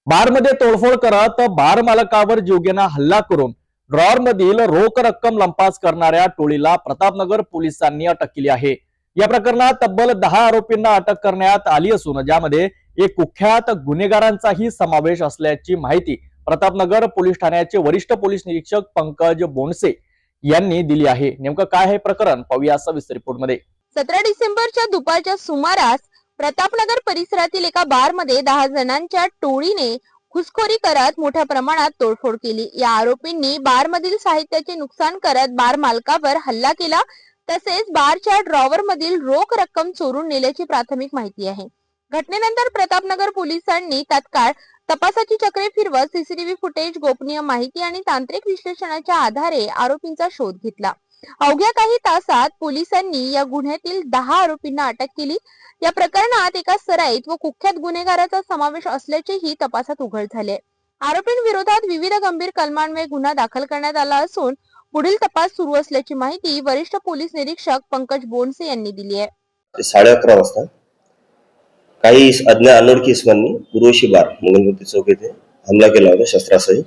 Speaker 1: बारमध्ये तोडफोड करत बार मालकावर जीवघेणा हल्ला करून ड्रॉवर मधील रोख रक्कम लंपास करणाऱ्या टोळीला प्रतापनगर पोलिसांनी अटक केली आहे. या प्रकरणात तब्बल 10 आरोपींना अटक करण्यात आली असून ज्यामध्ये एक कुख्यात गुन्हेगारांचाही समावेश असल्याची माहिती प्रतापनगर पोलीस ठाण्याचे वरिष्ठ पोलीस निरीक्षक पंकज बोंडसे यांनी दिली आहे. नेमकं काय हे प्रकरण पाहूया सविस्तर रिपोर्टमध्ये.
Speaker 2: 17 डिसेंबरच्या दुपारच्या सुमारास प्रतापनगर परिसरातील एका बारमध्ये 10 जणांच्या टोळीने घुसखोरी करत मोठ्या प्रमाणात तोडफोड केली. या आरोपींनी बारमधील साहित्याचे नुकसान करत बार मालकावर हल्ला केला. तसेच बारच्या ड्रॉवर मधील रोख रक्कम चोरून नेल्याची प्राथमिक माहिती आहे. घटनेनंतर प्रतापनगर पोलिसांनी तात्काळ तपासाची चक्रे फिरवत सीसीटीव्ही फुटेज, गोपनीय माहिती आणि तांत्रिक विश्लेषणाच्या आधारे आरोपींचा शोध घेतला. अवघ्या काही तासात पोलिसांनी या गुन्ह्यातील 10 आरोपींना अटक केली. या प्रकरणात एका सराईत व कुख्यात गुन्हेगाराचा समावेश असल्याचेही तपासात उघड झाले. आरोपींविरोधात विविध गंभीर कलमांन्वये गुन्हा दाखल करण्यात आला असून पुढील तपास सुरू असल्याची माहिती वरिष्ठ पोलीस निरीक्षक पंकज बोंडसे यांनी दिली आहे.
Speaker 12: 11:30 वाजता काही अनोळखी इसमांनी उर्वशी बार मंगलमूर्ती चौक येथे हमला केला होता शस्त्रासहित.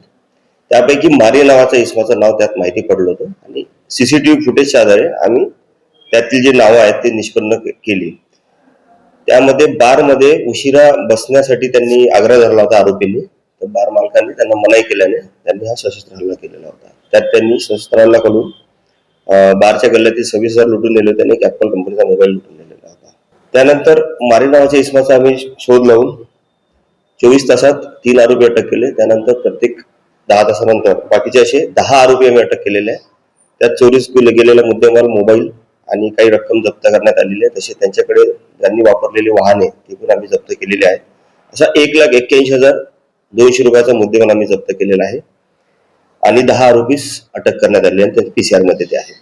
Speaker 12: त्यापैकी मारी नावाच्या इसमाचं नाव त्यात माहिती पडलं होतं आणि सीसीटीव्ही फुटेजच्या आधारे आम्ही त्यातील जे नावं आहेत ते निष्पन्न केली. त्यामध्ये बारमध्ये उशिरा बसण्यासाठी त्यांनी आग्रह धरला होता आरोपींनी. तर बार मालकांनी त्यांना मनाई केल्याने त्यांनी हा सशस्त्र हल्ला केलेला होता. त्यात त्यांनी सशस्त्र हल्ला करून बारच्या गल्ल्यातील 26,000 लुटून नेले होते आणि कॅप्कॉम कंपनीचा मोबाईल लुटून नेलेला होता. त्यानंतर मारी नावाच्या इसमाचा आम्ही शोध लावून 24 तासात 3 आरोपी अटक केले. त्यानंतर प्रत्येक 10 तासानंतर बाकीचे असे 10 आरोपी आम्ही अटक केलेले आहे. त्यात चोरीस गेलेला मुद्देमाल, मोबाईल आणि काही रक्कम जप्त करण्यात आलेली आहे. तसे त्यांच्याकडे त्यांनी वापरलेले वाहने ते पण आम्ही जप्त केलेले आहेत. अशा 1,81,200 रुपयाचा मुद्देमाल आम्ही जप्त केलेला आहे आणि 10 आरोपीस अटक करण्यात आलेली आहे. ते PCR मध्ये ते आहेत.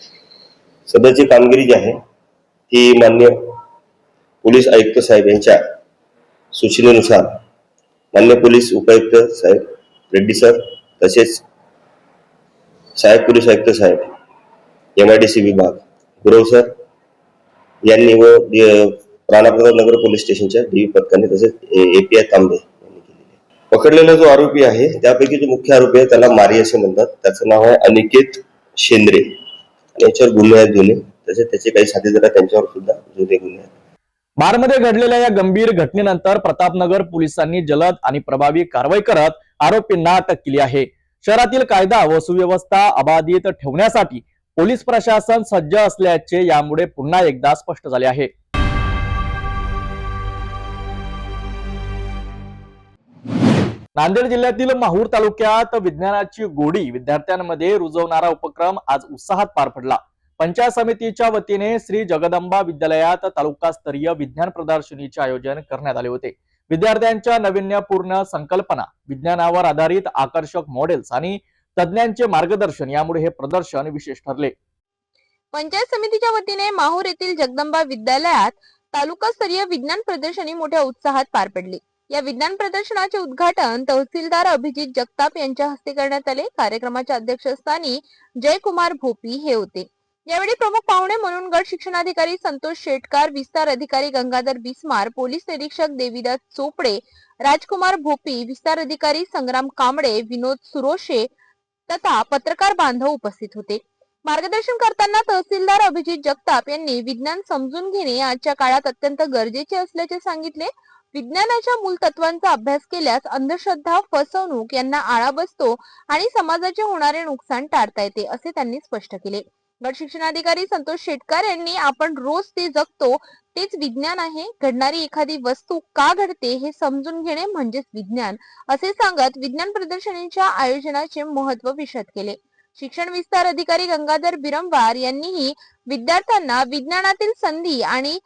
Speaker 12: सदरची कामगिरी जी आहे ती मान्य पोलीस आयुक्त साहेब यांच्या सूचनेनुसार मान्य पोलीस उपायुक्त साहेब रेड्डी सर, तसेच सहाय्यक पोलीस आयुक्त साहेब MIDC विभाग गुरव सर यांनी व राणाप्रताप नगर पोलीस स्टेशनच्या DV पथकाने तसेच API तांबे यांनी केलेले. पकडलेला जो आरोपी आहे त्यापैकी जो मुख्य आरोपी आहे त्याला मारी असे म्हणतात. त्याचं नाव आहे अनिकेत शेंद्रे आणि याच्यावर गुन्हे आहेत जुने. तसेच त्याचे काही साथीदार त्यांच्यावर सुद्धा जुने गुन्हे आहेत.
Speaker 1: बारमध्ये घडलेल्या या गंभीर घटनेनंतर प्रतापनगर पोलिसांनी जलद आणि प्रभावी कारवाई करत आरोपींना अटक केली आहे. शहरातील कायदा व सुव्यवस्था अबाधित ठेवण्यासाठी पोलीस प्रशासन सज्ज असल्याचे यामुळे पुन्हा एकदा स्पष्ट झाले आहे. नांदेड जिल्ह्यातील माहूर तालुक्यात विज्ञानाची गोडी विद्यार्थ्यांमध्ये रुजवणारा उपक्रम आज उत्साहात पार पडला. पंचायत समितीच्या वतीने श्री जगदंबा विद्यालयात तालुकास्तरीय विज्ञान प्रदर्शनीचे आयोजन करण्यात आले होते. विद्यार्थ्यांच्या नाविन्यपूर्ण संकल्पना, विज्ञानावर आधारित आकर्षक मॉडेल्स आणि तज्ञांचे मार्गदर्शन यामुळे हे प्रदर्शन विशेष ठरले.
Speaker 2: पंचायत समितीच्या वतीने माहूर येथील जगदंबा विद्यालयात तालुकास्तरीय विज्ञान प्रदर्शनी मोठ्या उत्साहात पार पडली. या विज्ञान प्रदर्शनाचे उद्घाटन तहसीलदार अभिजित जगताप यांच्या हस्ते करण्यात आले. कार्यक्रमाच्या अध्यक्षस्थानी जयकुमार भोपी हे होते. यावेळी प्रमुख पाहुणे म्हणून गट शिक्षणाधिकारी संतोष शेटकार, विस्तार अधिकारी गंगाधर बिस्मार, पोलीस निरीक्षक देवीदास चोपडे, राजकुमार भोपी, विस्तार अधिकारी संग्राम कांबळे, विनोद सुरोशे तथा पत्रकार बांधव उपस्थित होते. मार्गदर्शन करताना तहसीलदार अभिजित जगताप यांनी विज्ञान समजून घेणे आजच्या काळात अत्यंत गरजेचे असल्याचे सांगितले. विज्ञानाच्या मूलतत्वांचा अभ्यास केल्यास अंधश्रद्धा, फसवणूक यांना आळा बसतो आणि समाजाचे होणारे नुकसान टाळता येते असे त्यांनी स्पष्ट केले. गट शिक्षणाधिकारी संतोष शेटकर यांनी आपण रोज ते जगतो तेच विज्ञान आहे. घडणारी एखादी वस्तू का घडते हे समजून घेणे म्हणजेच विज्ञान असे सांगत विज्ञान प्रदर्शनीच्या आयोजनाचे महत्त्व विशद केले. शिक्षण विस्तार अधिकारी गंगाधर बिरंवार यांनीही विद्यार्थ्यांना विज्ञानातील संधी आणि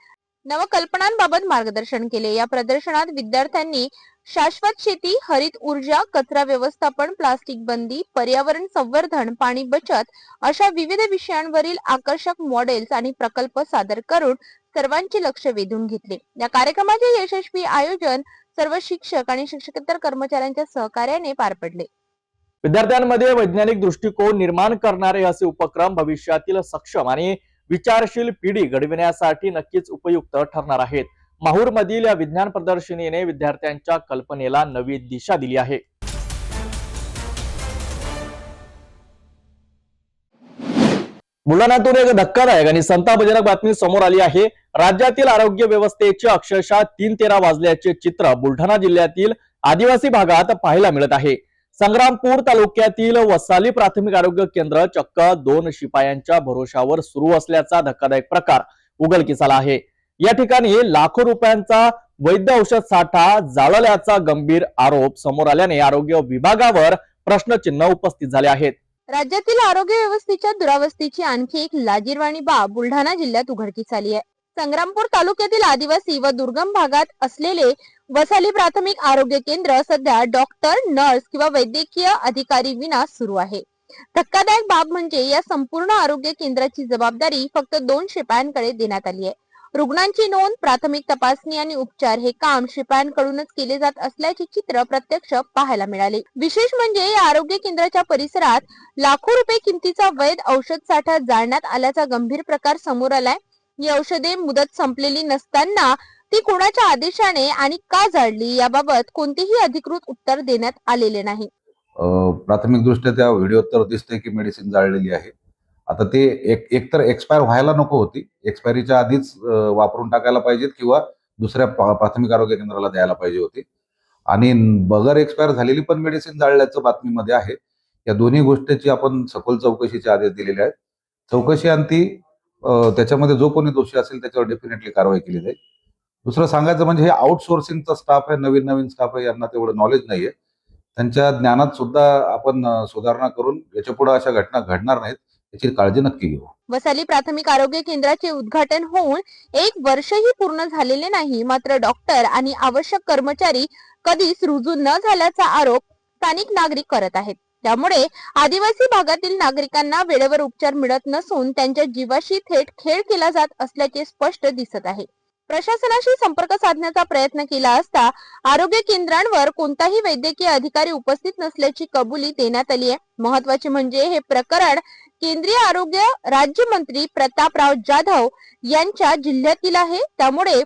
Speaker 2: नवकल्पनांबाबत मार्गदर्शन केले. या प्रदर्शनात विद्यार्थ्यांनी शाश्वत शेती, हरित ऊर्जा, कचरा व्यवस्थापन, प्लास्टिक बंदी, पर्यावरण संवर्धन, पाणी बचत अशा विविध विषयांवरील आकर्षक मॉडेल्स आणि प्रकल्प सादर करून सर्वांचे लक्ष वेधून घेतले. या कार्यक्रमाचे यशस्वी आयोजन सर्व शिक्षक आणि शिक्षकेतर कर्मचाऱ्यांच्या सहकार्याने पार पडले.
Speaker 1: विद्यार्थ्यांमध्ये वैज्ञानिक दृष्टिकोन निर्माण करणारे असे उपक्रम भविष्यातील सक्षम आणि विचारशील पिढी घडविण्यासाठी नक्कीच उपयुक्त ठरणार आहेत. माहूर मधील या विज्ञान प्रदर्शनीने विद्यार्थ्यांच्या कल्पनेला नवी दिशा दिली आहे. बुलढाण्यातून एक धक्कादायक आणि संतापजनक बातमी समोर आली आहे. राज्यातील आरोग्य व्यवस्थेचे अक्षरशः 3-13 वाजल्याचे चित्र बुलढाणा जिल्ह्यातील आदिवासी भागात पाहायला मिळत आहे. संग्रामपूर तालुक्यातील वसाली प्राथमिक आरोग्य केंद्र चक्क 2 शिपायांच्या भरोशावर सुरू असल्याचा धक्कादायक प्रकार उघडकीस आला आहे. या ठिकाणी लाखो रुपयांचा वैद्य औषध साठा जाळल्याचा गंभीर आरोप समोर आल्याने आरोग्य विभागावर प्रश्नचिन्ह उपस्थित झाले आहेत.
Speaker 2: राज्यातील आरोग्य व्यवस्थेच्या दुरावस्थेची आणखी एक लाजिरवाणी बाब बुलढाणा जिल्ह्यात उघडकीस आली आहे. संग्रामपूर तालुक्यातील आदिवासी व दुर्गम भागात असलेले वसाली प्राथमिक आरोग्य केंद्र सध्या डॉक्टर, नर्स किंवा वैद्यकीय अधिकारी विना सुरू आहे. धक्कादायक बाब म्हणजे या संपूर्ण आरोग्य केंद्राची जबाबदारी फक्त 2 शिपायांकडे देण्यात आली आहे. रुग्णांची नोंद, प्राथमिक तपासणी आणि उपचार हे काम शिपायांकडूनच केले जात असल्याचे चित्र प्रत्यक्ष पाहायला मिळाले. विशेष म्हणजे या आरोग्य केंद्राच्या परिसरात लाखो रुपये किमतीचा वैध औषध साठा जाळण्यात आल्याचा गंभीर प्रकार समोर आलाय. ही औषधे मुदत संपलेली नसताना ती कोणाच्या आदेशाने आणि का जाळली याबाबत कोणतेही अधिकृत उत्तर देण्यात आलेले नाही.
Speaker 13: प्राथमिकदृष्ट्या त्या व्हिडिओत तर दिसतंय की मेडिसिन जाळलेली आहे. आता ते एकतर एक्सपायर व्हायला नको होती, एक्सपायरीच्या आधीच वापरून टाकायला पाहिजेत किंवा दुसऱ्या प्राथमिक आरोग्य केंद्राला द्यायला पाहिजे होती. आणि बगर एक्सपायर झालेली पण मेडिसिन जाळल्याचं बातमीमध्ये आहे. या दोन्ही गोष्टीची आपण सखोल चौकशीचे आदेश दिलेले आहेत. चौकशी अंती त्याच्यामध्ये जो कोणी दोषी असेल त्याच्यावर डेफिनेटली कारवाई केली जाईल. दुसरं सांगायचं म्हणजे हे आउटसोर्सिंगचा स्टाफ आहे, नवीन स्टाफ आहे, यांना तेवढं नॉलेज नाहीये. त्यांच्या ज्ञानात सुद्धा आपण सुधारणा करून याच्या पुढे अशा घटना घडणार नाहीत याची काळजी नक्की घेऊ.
Speaker 2: वसाली प्राथमिक आरोग्य केंद्राचे उद्घाटन होऊन 1 वर्षही पूर्ण झालेले नाही, मात्र डॉक्टर आणि आवश्यक कर्मचारी कधीच रुजू न झाल्याचा आरोप स्थानिक नागरिक करत आहेत. त्यामुळे आदिवासी भागातील नागरिकांना वेळेवर उपचार मिळत नसून त्यांच्या जीवाशी थेट खेळ केला जात असल्याचे स्पष्ट दिसत आहे. प्रशासनाशी संपर्क साधण्याचा प्रयत्न केला असता आरोग्य केंद्रांवर कोणताही वैद्यकीय अधिकारी उपस्थित नसल्याची कबुली देण्यात आली आहे. महत्त्वाचे म्हणजे हे प्रकरण केंद्रीय आरोग्य राज्यमंत्री प्रतापराव जाधव यांच्या जिल्ह्यातील आहे. त्यामुळे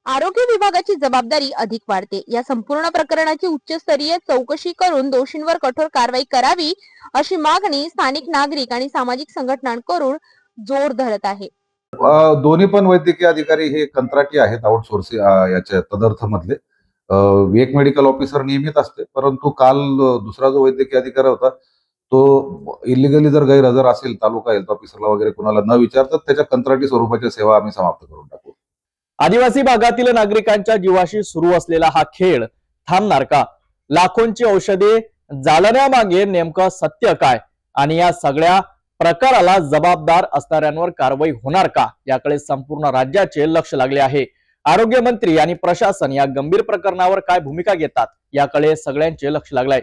Speaker 2: आरोग्य विभागाची जबाबदारी अधिक वाढते. या संपूर्ण प्रकरणाची उच्चस्तरीय चौकशी करून दोषींवर कठोर कारवाई करावी अशी मागणी स्थानिक नागरिक आणि सामाजिक संघटनांकडून जोर धरत आहे.
Speaker 13: दोन्ही पण वैद्यकीय अधिकारी हे कंत्राटी आहेत, आउटसोर्सिंग याच्या तदर्थ मधले. एक मेडिकल ऑफिसर नियमित असते, परंतु काल दुसरा जो वैद्यकीय अधिकारी होता तो इलिगली जर गैरहजर असेल तालुका हेल्थ ऑफिसरला वगैरे कुणाला न विचारता त्याच्या कंत्राटी स्वरूपाच्या सेवा आम्ही समाप्त करून टाकू.
Speaker 1: आदिवासी भागातील नागरिकांच्या जीवाशी सुरू असलेला हा खेळ थांबणार का? लाखोंची औषधे जाळण्यामागे नेमकं सत्य काय आणि या सगळ्या प्रकाराला जबाबदार असणाऱ्यांवर कारवाई होणार का याकडे संपूर्ण राज्याचे लक्ष लागले आहे. आरोग्य मंत्री आणि प्रशासन या गंभीर प्रकरणावर काय भूमिका घेतात याकडे सगळ्यांचे लक्ष लागलंय.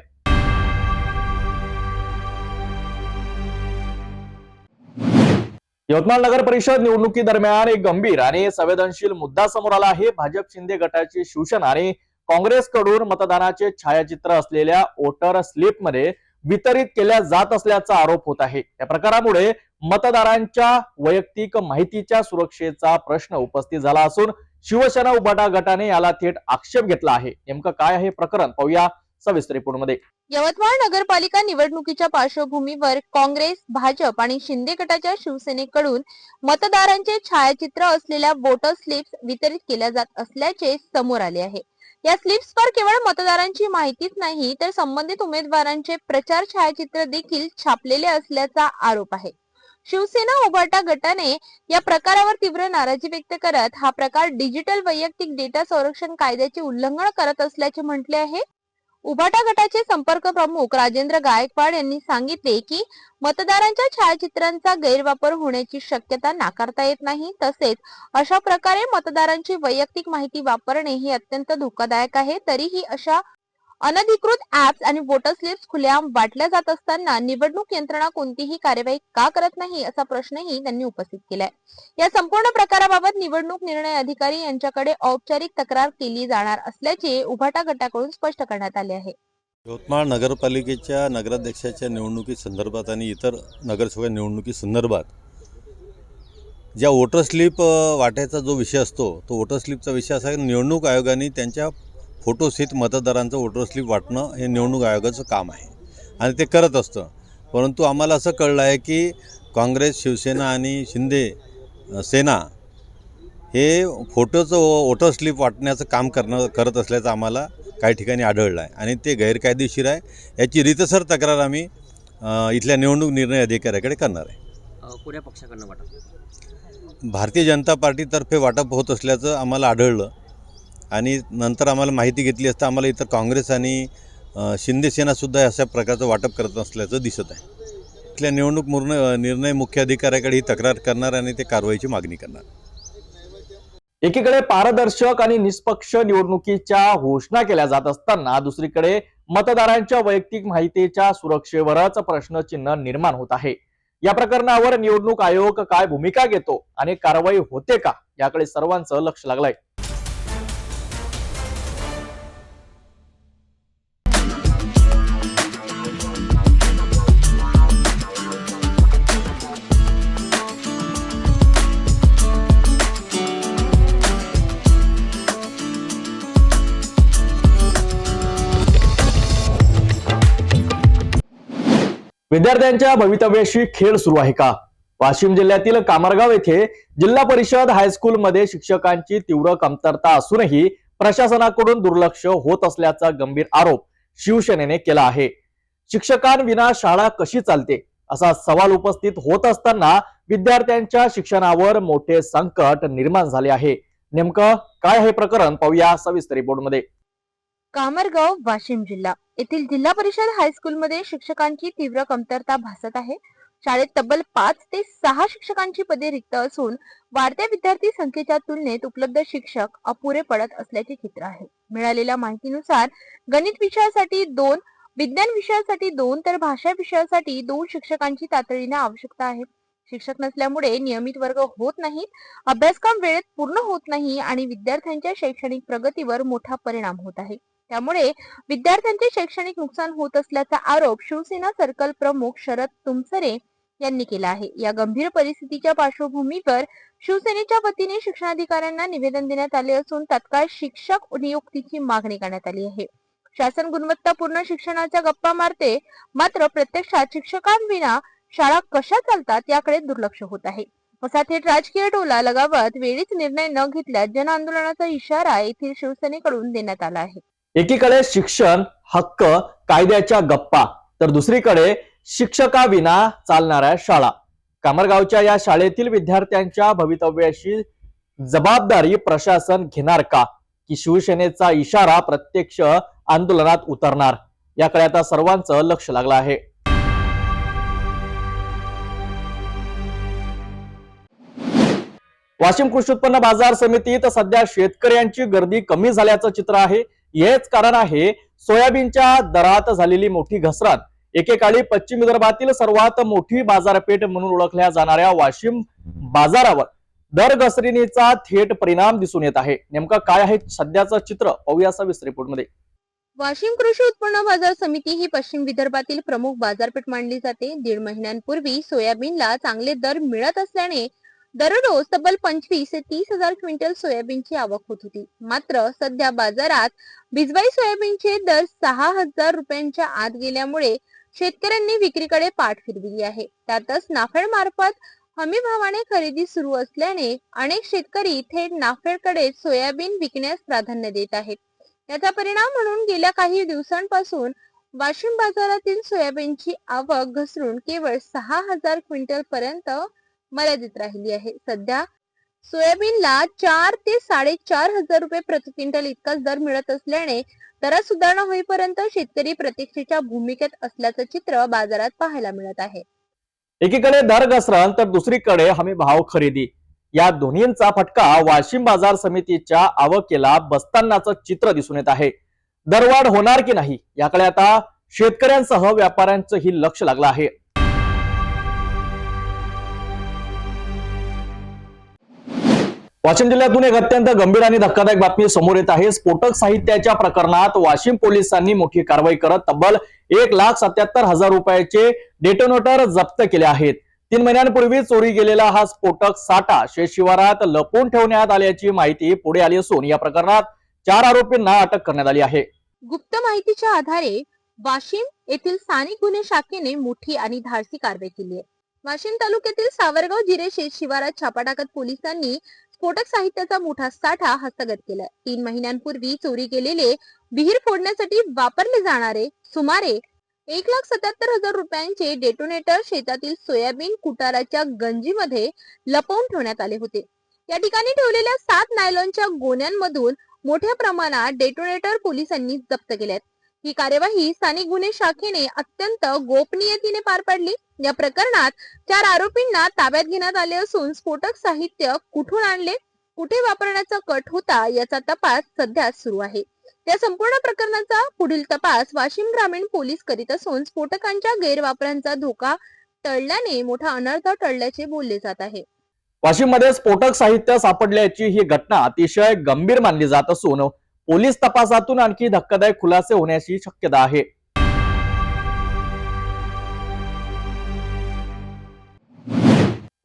Speaker 1: यवतमाळ नगर परिषद निवडणुकी दरम्यान एक गंभीर आणि संवेदनशील मुद्दा समोर आला आहे. भाजप शिंदे गटाची शिवसेना आणि काँग्रेसकडून मतदानाचे छायाचित्र असलेल्या वोटर स्लिपमध्ये वितरित केल्या जात असल्याचा आरोप होत आहे. या प्रकारामुळे मतदारांच्या वैयक्तिक माहितीच्या सुरक्षेचा प्रश्न उपस्थित झाला असून शिवसेना उभाटा गटाने याला थेट आक्षेप घेतला आहे. नेमकं काय आहे प्रकरण पाहूया सविस्तर रिपोर्टमध्ये.
Speaker 2: यवतमाळ नगरपालिका निवडणुकीच्या पार्श्वभूमीवर काँग्रेस, भाजप आणि शिंदे गटाच्या शिवसेनेकडून मतदारांचे छायाचित्र असलेल्या वोटर स्लिप्स वितरित केल्या जात असल्याचे समोर आले आहे. या स्लिप्सवर केवळ मतदारांची माहितीच नाही तर संबंधित उमेदवारांचे प्रचार छायाचित्र देखील छापलेले असल्याचा आरोप आहे. शिवसेना उभाटा गटाने या प्रकारावर तीव्र नाराजी व्यक्त करत हा प्रकार डिजिटल वैयक्तिक डेटा संरक्षण कायद्याचे उल्लंघन करत असल्याचे म्हटले आहे. उभाटा गटाचे संपर्क प्रमुख राजेंद्र गायकवाड यांनी सांगितले की मतदारांच्या छायाचित्रांचा गैरवापर होण्याची शक्यता नाकारता येत नाही. तसेच अशा प्रकारे मतदारांची वैयक्तिक माहिती वापरणे हे अत्यंत धोकादायक आहे. तरीही अशा अनधिकृत ऍप्स आणि वोटर स्लिप्स खुलेआम वाटल्या जात असताना निवडणूक यंत्रणा कोणतीही कार्यवाही का करत नाही असा प्रश्नही त्यांनी उपस्थित केलाय. या संपूर्ण प्रकाराबाबत निवडणूक निर्णय अधिकारी यांच्याकडे औपचारिक तक्रार केली जाणार असल्याचे उभाटा गटाकडून स्पष्ट करण्यात आले आहे.
Speaker 14: यवतमाळ नगरपालिकेच्या नगराध्यक्षाच्या निवडणुकी संदर्भात आणि इतर नगरसेवक निवडणुकी संदर्भात ज्या वोटर स्लिप वाटायचा जो विषय असतो तो वोटर स्लिपचा विषय असा की निवडणूक आयोगाने त्यांच्या फोटोसहित मतदारांचं वोटर स्लिप वाटणं हे निवडणूक आयोगाचं काम आहे आणि ते करत असतं. परंतु आम्हाला असं कळलं आहे की काँग्रेस, शिवसेना आणि शिंदे सेना हे फोटोचं वोटर स्लिप वाटण्याचं काम करत असल्याचं आम्हाला काही ठिकाणी आढळलं आहे आणि ते गैरकायदेशीर आहे. याची रीतसर तक्रार आम्ही इथल्या निवडणूक निर्णय अधिकाऱ्याकडे करणार आहे.
Speaker 15: कोण्या पक्षाकडनं वाटप?
Speaker 14: भारतीय जनता पार्टीतर्फे वाटप होत असल्याचं आम्हाला आढळलं आणि नंतर आम्हाला माहिती घेतली असता आम्हाला इतर काँग्रेस आणि शिंदे सेनासुद्धा अशा प्रकारचं वाटप करत असल्याचं दिसत आहे. इथल्या निवडणूक निर्णय मुख्य अधिकाऱ्याकडे ही तक्रार करणार आणि ते कारवाईची मागणी करणार.
Speaker 1: एकीकडे पारदर्शक आणि निष्पक्ष निवडणुकीच्या घोषणा केल्या जात असताना दुसरीकडे मतदारांच्या वैयक्तिक माहितीच्या सुरक्षेवरच प्रश्नचिन्ह निर्माण होत आहे. या प्रकरणावर निवडणूक आयोग काय भूमिका घेतो आणि कारवाई होते का याकडे सर्वांचं लक्ष लागलंय. विद्यार्थ्यांच्या भवितव्याशी खेळ सुरू आहे का? वाशिम जिल्ह्यातील कामरगाव येथे जिल्हा परिषद हायस्कूलमध्ये शिक्षकांची तीव्र कमतरता असूनही प्रशासनाकडून दुर्लक्ष होत असल्याचा गंभीर आरोप शिवसेनेने केला आहे. शिक्षकांविना शाळा कशी चालते असा सवाल उपस्थित होत असताना विद्यार्थ्यांच्या शिक्षणावर मोठे संकट निर्माण झाले आहे. नेमकं काय हे प्रकरण पाहूया सविस्तर रिपोर्टमध्ये.
Speaker 2: कामरगाव, वाशिम जिल्हा येथील जिल्हा परिषद हायस्कूलमध्ये शिक्षकांची तीव्र कमतरता भासत आहे. शाळेत तब्बल 5 ते 6 शिक्षकांची पदे रिक्त असून वाढत्या विद्यार्थी संख्येच्या तुलनेत उपलब्ध शिक्षक अपुरे पडत असल्याचे चित्र आहे. मिळालेल्या माहितीनुसार गणित विषयासाठी 2, विज्ञान विषयासाठी 2 तर भाषा विषयासाठी 2 शिक्षकांची तातडीने आवश्यकता आहे. शिक्षक नसल्यामुळे नियमित वर्ग होत नाहीत, अभ्यासक्रम वेळेत पूर्ण होत नाही आणि विद्यार्थ्यांच्या शैक्षणिक प्रगतीवर मोठा परिणाम होत आहे. त्यामुळे विद्यार्थ्यांचे शैक्षणिक नुकसान होत असल्याचा आरोप शिवसेना सर्कल प्रमुख शरद तुमसरे यांनी केला आहे. या गंभीर परिस्थितीच्या पार्श्वभूमीवर शिवसेनेच्या वतीने शिक्षणाधिकाऱ्यांना निवेदन देण्यात आले असून तात्काळ शिक्षक नियुक्तीची मागणी करण्यात आली आहे. शासन गुणवत्तापूर्ण शिक्षणाच्या गप्पा मारते, मात्र प्रत्यक्षात शिक्षकांविना शाळा कशा चालतात याकडे दुर्लक्ष होत आहे. असा थेट राजकीय टोला लगावत वेळीच निर्णय न घेतल्यास जन आंदोलनाचा इशारा येथील शिवसेनेकडून देण्यात आला आहे.
Speaker 1: एकीकडे शिक्षण हक्क कायद्याच्या गप्पा तर दुसरीकडे शिक्षकाविना चालणाऱ्या शाळा. कामरगावच्या या शाळेतील विद्यार्थ्यांच्या भवितव्याची जबाबदारी प्रशासन घेणार का, की शिवसेनेचा इशारा प्रत्यक्ष आंदोलनात उतरणार, याकडे आता सर्वांचं लक्ष लागलं आहे. वाशिम कृषी उत्पन्न बाजार समितीत सध्या शेतकऱ्यांची गर्दी कमी झाल्याचं चित्र आहे. हेच कारण आहे सोयाबीनच्या दरात झालेली मोठी घसरण. एकेकाळी पश्चिम विदर्भातील सर्वात मोठी बाजारपेठ म्हणून ओळखल्या जाणाऱ्या वाशिम बाजारावर दर घसरणीचा थेट परिणाम दिसून येत आहे. नेमकं काय आहे सध्याचं चित्र पाहूया सविस्तर रिपोर्टमध्ये.
Speaker 2: वाशिम कृषी उत्पन्न बाजार समिती ही पश्चिम विदर्भातील प्रमुख बाजारपेठ मानली जाते. 1.5 महिन्यांपूर्वी सोयाबीनला चांगले दर मिळत असल्याने दररोज तब्बल 25 ते 30 हजार क्विंटल सोयाबीनची आवक होत होती. मात्र सध्या बाजारात बिजवाई सोयाबीनचे दर 6,000 रुपयांच्या आत गेल्यामुळे शेतकऱ्यांनी विक्रीकडे पाठ फिरविली आहे. त्यातच नाफेड मार्फत हमी भावाने खरेदी सुरू असल्याने अनेक शेतकरी थेट नाफेडकडे सोयाबीन विकण्यास प्राधान्य देत आहेत. याचा परिणाम म्हणून गेल्या काही दिवसांपासून वाशिम बाजारातील सोयाबीनची आवक घसरून केवळ 6,000 क्विंटल पर्यंत मर्यादित राहिली आहे. सध्या सोयाबीनला 4 ते 4,500 रुपये प्रति क्विंटल इतकाच दर मिळत असल्याने दरात सुधारणा होईपर्यंत शेतकरी प्रतीक्षेच्या भूमिकेत असल्याचं चित्र बाजारात पाहायला मिळत आहे.
Speaker 1: एकीकडे दर घसरण तर दुसरीकडे हमी भाव खरेदी, या दोन्हींचा फटका वाशिम बाजार समितीच्या आवकेला बसतानाचं चित्र दिसून येत आहे. दरवाढ होणार की नाही याकडे आता शेतकऱ्यांसह व्यापाऱ्यांचंही लक्ष लागलं आहे. वाशिम जिल्ह्यातून एक अत्यंत गंभीर आणि धक्कादायक बातमी समोर येत आहे. स्फोटक साहित्याच्या प्रकरणात वाशिम पोलिसांनी मोठी कारवाई करत तब्बल 1,77,000 रुपयाचे डेटोनेटर जप्त केले आहेत. 3 महिन्यांपूर्वी चोरी गेलेला हा स्फोटक साठा शेत शिवारात लपवून ठेवण्यात आल्याची माहिती पुढे आली असून या प्रकरणात 4 आरोपींना अटक करण्यात आली आहे.
Speaker 2: गुप्त माहितीच्या आधारे वाशिम येथील स्थानिक गुन्हे शाखेने मोठी आणि धाडसी कारवाई केली आहे. वाशिम तालुक्यातील सावरगाव जिरे शेत शिवारात छापा टाकत पोलिसांनी स्फोटक साहित्याचा मोठा साठा हस्तगत केलाय. 3 महिन्यांपूर्वी चोरी गेलेले विहीर फोडण्यासाठी वापरले जाणारे सुमारे 1,77,000 रुपयांचे डेटोनेटर शेतातील सोयाबीन कुटाराच्या गंजीमध्ये लपवून ठेवण्यात आले होते. या ठिकाणी ठेवलेल्या 7 नायलॉनच्या गोण्यांमधून मोठ्या प्रमाणात डेटोनेटर पोलिसांनी जप्त केल्यात. ही कार्यवाही स्थानिक गुन्हे शाखेने अत्यंत गोपनीयतेने पार पाडली. या प्रकरणात 4 आरोपींना ताब्यात घेण्यात आले असून स्फोटक साहित्य कुठून आणले, कुठे वापरण्याचा कट होता याचा तपास सध्या सुरू आहे. त्या संपूर्ण प्रकरणाचा पुढील तपास वाशिम ग्रामीण पोलीस करीत असून स्फोटकांच्या गैरवापरांचा धोका टळल्याने मोठा अनर्थ टळल्याचे बोलले जात आहे.
Speaker 1: वाशिम मध्ये स्फोटक साहित्य सापडल्याची ही घटना अतिशय गंभीर मानली जात असून पोलीस तपासातून आणखी धक्कादायक खुलासे होण्याची शक्यता आहे.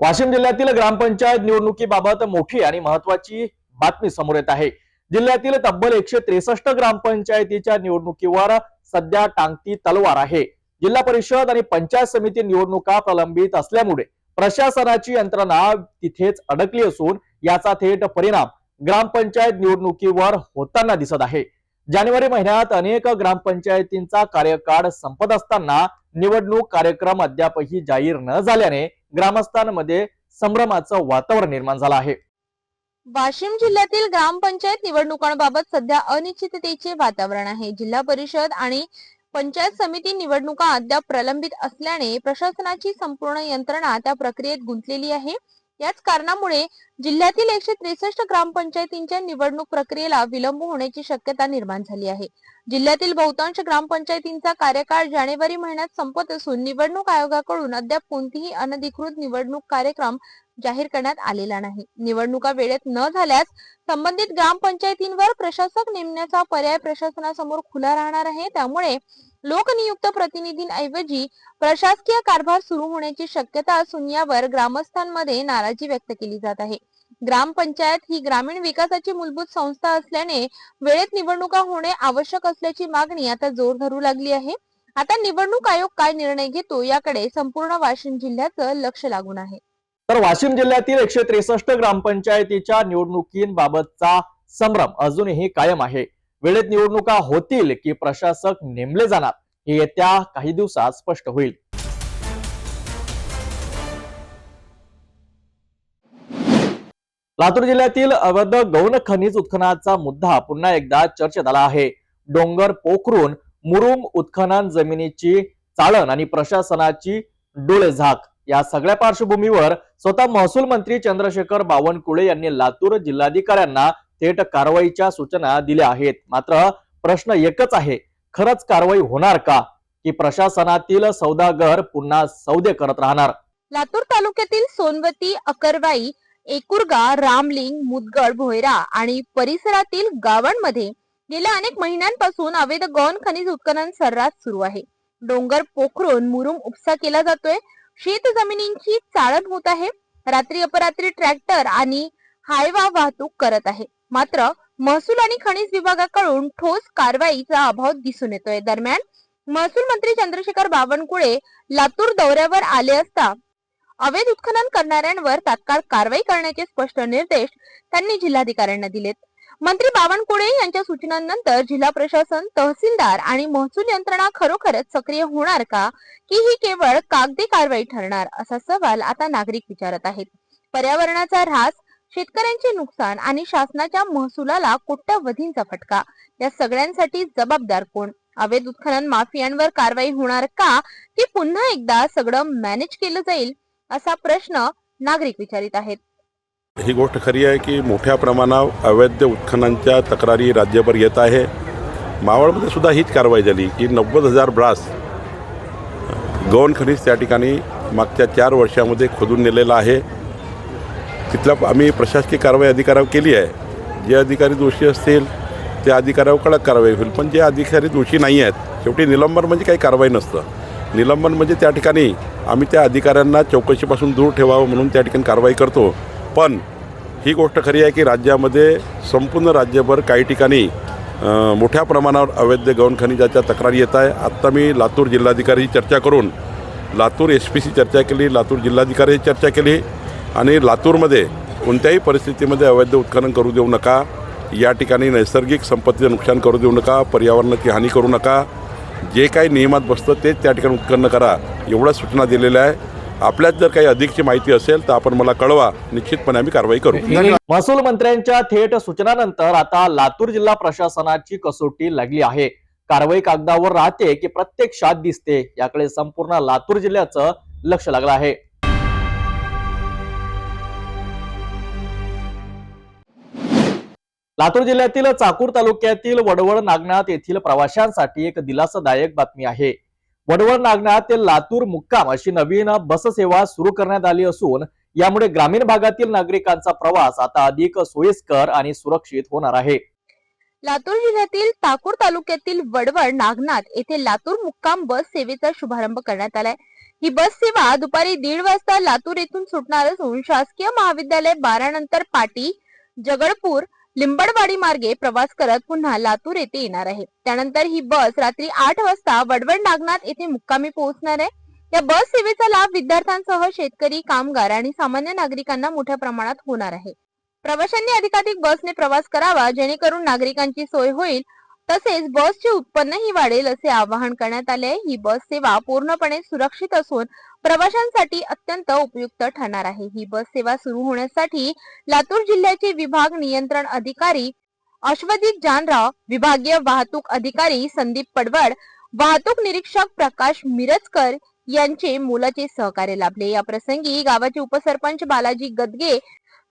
Speaker 1: वाशिम जिल्ह्यातील ग्रामपंचायत निवडणुकीबाबत मोठी आणि महत्वाची बातमी समोर येत आहे. जिल्ह्यातील तब्बल 163 ग्रामपंचायतीच्या निवडणुकीवर सध्या टांगती तलवार आहे. जिल्हा परिषद आणि पंचायत समिती निवडणुका प्रलंबित असल्यामुळे प्रशासनाची यंत्रणा तिथेच अडकली असून याचा थेट परिणाम ग्रामपंचायत निवडणुकीवर होताना दिसत आहे. जानेवारी महिन्यात अनेक ग्रामपंचायतींचा कार्यकाळ संपत असताना निवडणूक कार्यक्रम अद्यापही जाहीर न झाल्याने ग्रामस्थांमध्ये संभ्रमाचं वातावरण निर्माण झालं आहे.
Speaker 2: वाशिम जिल्ह्यातील ग्रामपंचायत निवडणुकांबाबत सध्या अनिश्चिततेचे वातावरण आहे. जिल्हा परिषद आणि पंचायत समिती निवडणुका अद्याप प्रलंबित असल्याने प्रशासनाची संपूर्ण यंत्रणा त्या प्रक्रियेत गुंतलेली आहे. याच कारणामुळे जिल्ह्यातील 163 ग्रामपंचायतींच्या निवडणूक प्रक्रियेला विलंब होण्याची शक्यता निर्माण झाली आहे. जिल्ह्यातील बहुतांश ग्रामपंचायतींचा कार्यकाळ जानेवारी महिन्यात संपत असून निवडणूक आयोगाकडून अद्याप कोणतीही अनधिकृत निवडणूक कार्यक्रम जाहीर करण्यात आलेला नाही. निवडणुका वेळेत न झाल्यास संबंधित ग्रामपंचायतींवर प्रशासक नेमण्याचा पर्याय प्रशासनासमोर खुला राहणार आहे. त्यामुळे लोकनियुक्त प्रतिनिधींऐवजी प्रशासकीय कारभार सुरू होण्याची शक्यता असून यावर ग्रामस्थांमध्ये नाराजी व्यक्त केली जात आहे. ग्रामपंचायत ही ग्रामीण विकासाची मूलभूत संस्था असल्याने वेळेत निवडणुका होणे आवश्यक असल्याची मागणी आता जोर धरू लागली आहे. आता निवडणूक आयोग काय निर्णय घेतो याकडे संपूर्ण वाशिम जिल्ह्याचं लक्ष लागून आहे.
Speaker 1: तर वाशिम जिल्ह्यातील 163 ग्रामपंचायतीच्या निवडणुकीबाबतचा संभ्रम अजूनही कायम आहे. वेळेत निवडणुका होतील की प्रशासक नेमले जाणार हे येत्या काही दिवसात स्पष्ट होईल. लातूर जिल्ह्यातील अवैध गौण खनिज उत्खननाचा मुद्दा पुन्हा एकदा चर्चेत आला आहे. डोंगर पोखरून मुरुम उत्खनन जमिनीची चाळण आणि प्रशासनाची डोळेझाक या सगळ्या पार्श्वभूमीवर स्वतः महसूल मंत्री चंद्रशेखर बावनकुळे यांनी लातूर जिल्हाधिकाऱ्यांना थेट कारवाईच्या सूचना दिल्या आहेत. मात्र प्रश्न एकच आहे, खरंच कारवाई होणार का की प्रशासनातील सौदागर पुन्हा सौदे करत राहणार?
Speaker 2: लातूर तालुक्यातील सोनवती, अकरवाई, एकुरगा, रामलिंग, मुदगड, भोयरा आणि परिसरातील गावांमध्ये गेल्या अनेक महिन्यांपासून अवैध गौण खनिज उत्खनन सर्रास सुरू आहे. डोंगर पोखरून मुरुम उपसा केला जातोय. शेत जमिनींची चाळण होत आहे. रात्री अपरात्री ट्रॅक्टर आणि हायवा वाहतूक करत आहे. मात्र महसूल आणि खनिज विभागाकडून ठोस कारवाईचा अभाव दिसून येतोय. दरम्यान महसूल मंत्री चंद्रशेखर बावनकुळे लातूर दौऱ्यावर आले असता अवैध उत्खनन करणाऱ्यांवर तात्काळ कारवाई करण्याचे स्पष्ट निर्देश त्यांनी जिल्हाधिकाऱ्यांना दिलेत. मंत्री बावनकुळे यांच्या सूचनांनंतर जिल्हा प्रशासन, तहसीलदार आणि महसूल यंत्रणा खरोखरच सक्रिय होणार का की ही केवळ कागदी कारवाई ठरणार असा सवाल आता नागरिक विचारत आहेत. पर्यावरणाचा ऱ्हास, शेतकऱ्यांचे नुकसान आणि शासनाच्या महसुलाला कोट्यवधींचा फटका या सगळ्यांसाठी जबाबदार कोण? अवैध उत्खनन माफियांवर कारवाई होणार का की पुन्हा एकदा सगळं मॅनेज केलं जाईल असा प्रश्न नागरिक विचारित आहेत.
Speaker 16: ही गोष्ट खरी आहे की मोठ्या प्रमाणात अवैध उत्खननाच्या तक्रारी राज्यभर येत आहे. मावळमध्ये सुद्धा हीच कारवाई झाली की 90,000 ब्रास गौण खनिज त्या ठिकाणी मागच्या 4 वर्षामध्ये खोदून नेलेलं आहे. तिथला आम्ही प्रशासकीय कारवाई अधिकाऱ्यावर केली आहे. जे अधिकारी दोषी असतील त्या अधिकाऱ्यावर कडक कारवाई होईल. पण जे अधिकारी दोषी नाही आहेत, शेवटी निलंबन म्हणजे काही कारवाई नसतं. निलंबन म्हणजे त्या ठिकाणी आम्ही त्या अधिकाऱ्यांना चौकशीपासून दूर ठेवावं म्हणून त्या ठिकाणी कारवाई करतो. पण ही गोष्ट खरी आहे की राज्यामध्ये संपूर्ण राज्यभर काही ठिकाणी मोठ्या प्रमाणावर अवैध गौण खनिजाच्या तक्रारी येत आहे. आत्ता मी लातूर जिल्हाधिकारी चर्चा करून लातूर SPC चर्चा केली, लातूर जिल्हाधिकारी चर्चा केली आणि लातूरमध्ये कोणत्याही परिस्थितीमध्ये अवैध उत्खनन करू देऊ नका. या ठिकाणी नैसर्गिक संपत्तीचं नुकसान करू देऊ नका, पर्यावरणाची हानी करू नका. जे काही नियमात बसतं तेच त्या ठिकाणी उत्खनन करा एवढ्या सूचना दिलेल्या आहे. आपल्यात जर काही अधिकची माहिती असेल तर आपण मला कळवा, निश्चितपणे आम्ही कारवाई करू.
Speaker 1: महसूल मंत्र्यांच्या थेट सूचनानंतर आता लातूर जिल्हा प्रशासनाची कसोटी लागली आहे. कारवाई कागदावर राहते की प्रत्यक्षात दिसते याकडे संपूर्ण लातूर जिल्ह्याचं लक्ष लागलं आहे. लातूर जिल्ह्यातील चाकूर तालुक्यातील वडवळ नागनाथ येथील प्रवाशांसाठी एक दिलासादायक बातमी आहे. वडवळ नागनाथ ते लातूर मुक्काम अशी नवीन बस सेवा सुरू करण्यात आली असून यामुळे ग्रामीण भागातील नागरिकांचा प्रवास आता अधिक सोयीस्कर आणि सुरक्षित होणार आहे.
Speaker 2: लातूर जिल्ह्यातील चाकूर तालुक्यातील वडवळ नागनाथ येथे लातूर मुक्काम बस सेवेचा शुभारंभ करण्यात आलाय. ही बस सेवा दुपारी 1:30 वाजता लातूर येथून सुटणार असून शासकीय महाविद्यालय 12 नंतर पाटी, जगडपूर, लिंबडवाडी मार्गे प्रवास करत पुन्हा लातूर येथे येणार आहे. त्यानंतर ही बस रात्री 8 वाजता वडवड नागनाथ येथे मुक्कामी पोहोचणार आहे. या बस सेवेचा लाभ विद्यार्थ्यांसह शेतकरी, कामगार आणि सामान्य नागरिकांना मोठ्या प्रमाणात होणार आहे. प्रवाशांनी अधिकाधिक बसने प्रवास करावा जेणेकरून नागरिकांची सोय होईल, तसेच बसचे उत्पन्नही वाढेल असे आवाहन करण्यात आले. ही बस सेवा पूर्णपणे सुरक्षित असून प्रवाशांसाठी अत्यंत उपयुक्त ठरणार आहे. ही बस सेवा सुरू होण्यासाठी लातूर जिल्ह्याचे विभाग नियंत्रण अधिकारी अश्वजित जानराव, विभागीय वाहतूक अधिकारी संदीप पडवळ, वाहतूक निरीक्षक प्रकाश मिरजकर यांचे मोलाचे सहकार्य लाभले. या प्रसंगी गावाचे उपसरपंच बालाजी गदगे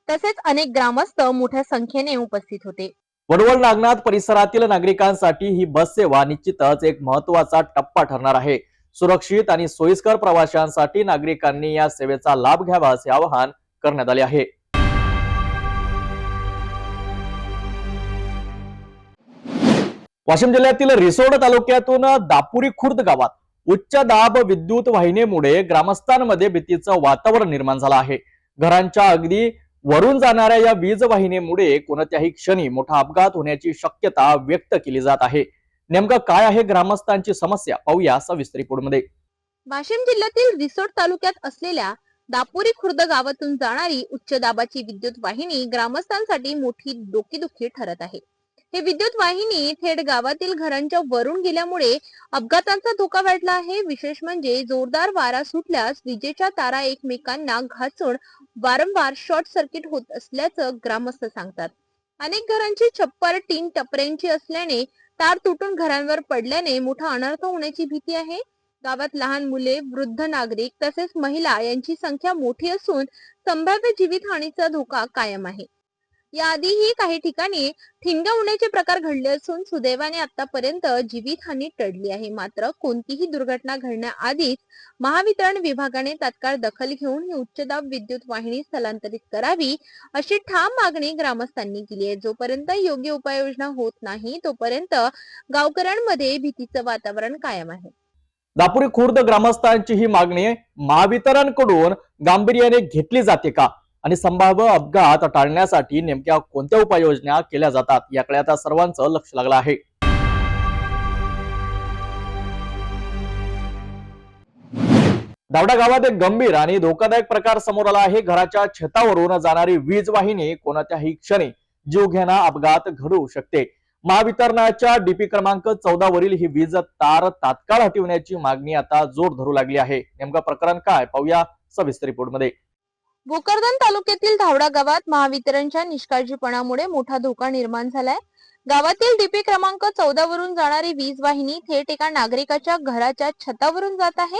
Speaker 2: तसेच अनेक ग्रामस्थ मोठ्या संख्येने उपस्थित होते.
Speaker 1: वडवड नागनाथ परिसरातील नागरिकांसाठी ही बस सेवा निश्चितच एक महत्त्वाचा टप्पा ठरणार आहे. सुरक्षित आणि सोयीस्कर प्रवाशांसाठी नागरिकांनी या सेवेचा लाभ घ्यावा असे आवाहन करण्यात आले आहे. वाशिम जिल्ह्यातील रिसोड तालुक्यातून दापुरी खुर्द गावात उच्च दाब विद्युत वाहिनीमुळे ग्रामस्थांमध्ये भीतीचं वातावरण निर्माण झालं आहे. घरांच्या अगदी वरून जाणाऱ्या या वीज वाहिनीमुळे कोणत्याही क्षणी मोठा अपघात होण्याची शक्यता व्यक्त केली जात आहे. नेमकं काय आहे ग्रामस्थांची समस्या, पाहूया सविस्तर रिपोर्टमध्ये.
Speaker 2: वाशिम जिल्ह्यातील रिसोड तालुक्यात असलेल्या दापुरी खुर्द गावातून जाणारी उच्च दाबाची विद्युत वाहिनी ग्रामस्थांसाठी मोठी डोकेदुखी ठरत आहे. हे विद्युत वाहिनी थेट गावातील घरांच्या वरून गेल्यामुळे अपघातांचा धोका वाढला आहे. विशेष म्हणजे जोरदार वारा सुटल्यास विजेच्या तारा एकमेकांना घासून वारंवार शॉर्ट सर्किट होत असल्याचं ग्रामस्थ सांगतात. अनेक घरांची छप्पर टीन टपऱ्यांची असल्याने तार तुटून घरांवर पडल्याने मोठा अनर्थ होण्याची भीती आहे. गावात लहान मुले, वृद्ध नागरिक तसेच महिला यांची संख्या मोठी असून संभाव्य जीवितहानीचा धोका कायम आहे. याआधीही काही ठिकाणी ठिणग्या उडण्याचे प्रकार घडले असून सुदैवाने आतापर्यंत जीवितहानी टळली आहे. मात्र कोणतीही दुर्घटना घडण्याआधीच महावितरण विभागाने तात्काळ दखल घेऊन ही उच्चदाब विद्युत वाहिनी स्थलांतरित करावी अशी ठाम मागणी ग्रामस्थांनी केली आहे. जोपर्यंत योग्य उपाययोजना होत नाही तोपर्यंत गावकऱ्यांमध्ये भीतीचं वातावरण कायम आहे.
Speaker 1: दापुरी खुर्द ग्रामस्थांची ही मागणी महावितरणकडून गांभीर्याने घेतली जाते का आणि संभाव्य अपघात टाळण्यासाठी नेमक्या कोणत्या उपाययोजना केल्या जातात याकडे आता सर्वांचं लक्ष लागलं आहे. दावडा गावात एक गंभीर आणि धोकादायक प्रकार समोर आला आहे. घराच्या छतावरून जाणारी वीज वाहिनी कोणत्याही क्षणी जीवघेणा अपघात घडू शकते. महावितरणाच्या डीपी क्रमांक 14 वरील ही वीज तार तात्काळ हटविण्याची मागणी आता जोर धरू लागली आहे. नेमकं प्रकरण काय, पाहूया सविस्तर रिपोर्टमध्ये.
Speaker 2: भोकरदन तालुक्यातील धावडा गावात महावितरणच्या निष्काळजीपणामुळे मोठा धोका निर्माण झालाय. गावातील डीपी क्रमांक 14 वरून जाणारी वीज वाहिनी थेट एका नागरिकाच्या घराच्या छतावरून जात आहे.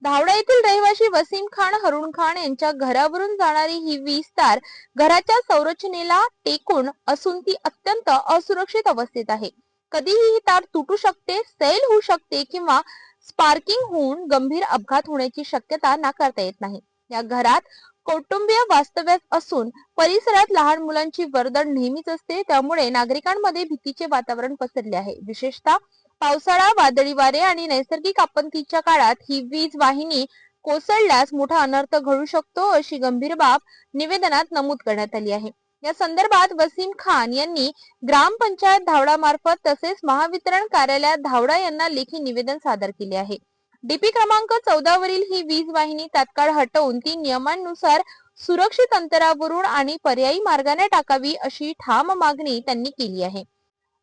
Speaker 2: धावडा येथील रहिवासी वसीम खान, हरुण खान यांच्या घरावरून जाणारी ही वीज तार घराच्या संरचनेला टेकून असून ती अत्यंत असुरक्षित अवस्थेत आहे. कधीही ही तार तुटू शकते, सैल होऊ शकते किंवा स्पार्किंग होऊन गंभीर अपघात होण्याची शक्यता नाकारता येत नाही. या घरात कौटुंबिय वास्तव्यात असून परिसरात लहान मुलांची वर्दळ नेहमीच असते, त्यामुळे नागरिकांमध्ये भीतीचे वातावरण पसरले आहे. विशेषतः पावसाळा, वादळी वारे आणि नैसर्गिक आपत्तीच्या काळात ही वीज वाहिनी कोसळल्यास मोठा अनर्थ घडू शकतो अशी गंभीर बाब निवेदनात नमूद करण्यात आली आहे. या संदर्भात वसीम खान यांनी ग्रामपंचायत धावडा मार्फत तसेच महावितरण कार्यालयात धावडा यांना लेखी निवेदन सादर केले आहे. डीपी क्रमांक 14 वरील ही वीज वाहिनी तात्काळ हटवून ती नियमानुसार सुरक्षित अंतरावरून आणि पर्यायी मार्गाने टाकावी अशी ठाम मागणी त्यांनी केली आहे.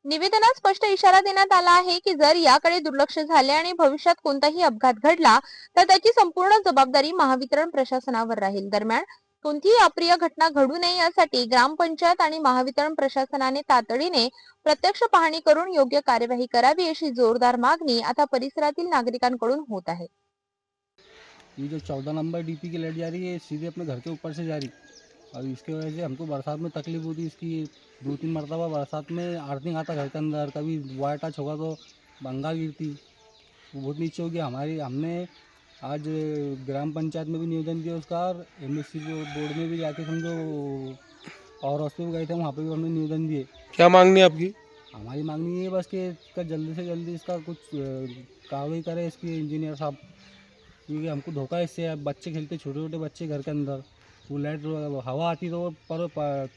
Speaker 2: निवेदनात स्पष्ट इशारा देण्यात आला आहे की जर याकडे दुर्लक्ष झाले आणि भविष्यात कोणताही अपघात घडला तर त्याची संपूर्ण जबाबदारी महावितरण प्रशासनावर राहील. दरम्यान कोणतीही अप्रिय घटना घडू नये यासाठी ग्रामपंचायत आणि महावितरण प्रशासनाने तातडीने प्रत्यक्ष पाहणी करून योग्य कार्यवाही करावी अशी जोरदार मागणी आता परिसरातील नागरिकांकडून होत आहे.
Speaker 17: ये जो 14 नंबर डीपी की लाइट जा रही है सीधे अपने घर के ऊपर से जा रही और इसकी वजह से हमको बरसात में तकलीफ होती है. इसकी 2-3 मरतबा बरसात में अर्थिंग आता घर के अंदर, कभी वायर टच होगा तो बंगा गिरती, बहुत नीचे हो गया. हमने आज ग्राम पंचायत में भी निवेदन दिया उसका और MSC बोर्ड में भी जाके समझो पावर हाउस पे भी गए थे, वहाँ पे भी हमने निवेदन दिए.
Speaker 10: क्या मांगनी है आपकी?
Speaker 17: हमारी मांगनी ये बस कि इसका जल्दी से जल्दी इसका कुछ कार्रवाई करे इसके इंजीनियर साहब, क्योंकि हमको धोखा है इससे. बच्चे खेलते, छोटे छोटे बच्चे घर के अंदर, वो लाइट हवा आती तो वो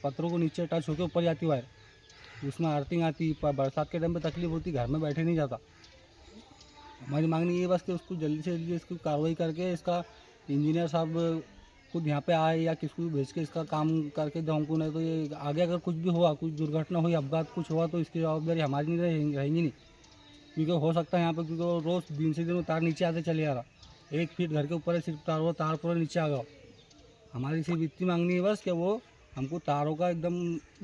Speaker 17: पत्रों को नीचे टच होकर ऊपर जाती वायर, उसमें अर्थिंग आती। बरसात के टाइम पे तकलीफ होती, घर में बैठे नहीं जाता। हमारी मांगनी ये बस कि उसको जल्दी से जल्दी इसकी कार्रवाई करके इसका इंजीनियर साहब खुद यहाँ पे आए या किसको भी भेज के इसका काम करके दो हमको, नहीं तो ये आगे अगर कुछ भी हुआ, कुछ दुर्घटना हुई, अपघात कुछ हुआ, तो इसकी जवाबदारी हमारी नहीं रहेंगी नहीं, क्योंकि हो सकता है यहाँ पे, क्योंकि रोज़ दिन से दिन वो तार नीचे आते चले आ रहा, 1 फीट घर के ऊपर है सिर्फ तार, वो तार पूरा नीचे आ गया। हमारी सिर्फ इतनी मांगनी है बस कि वो हमको तारों का एकदम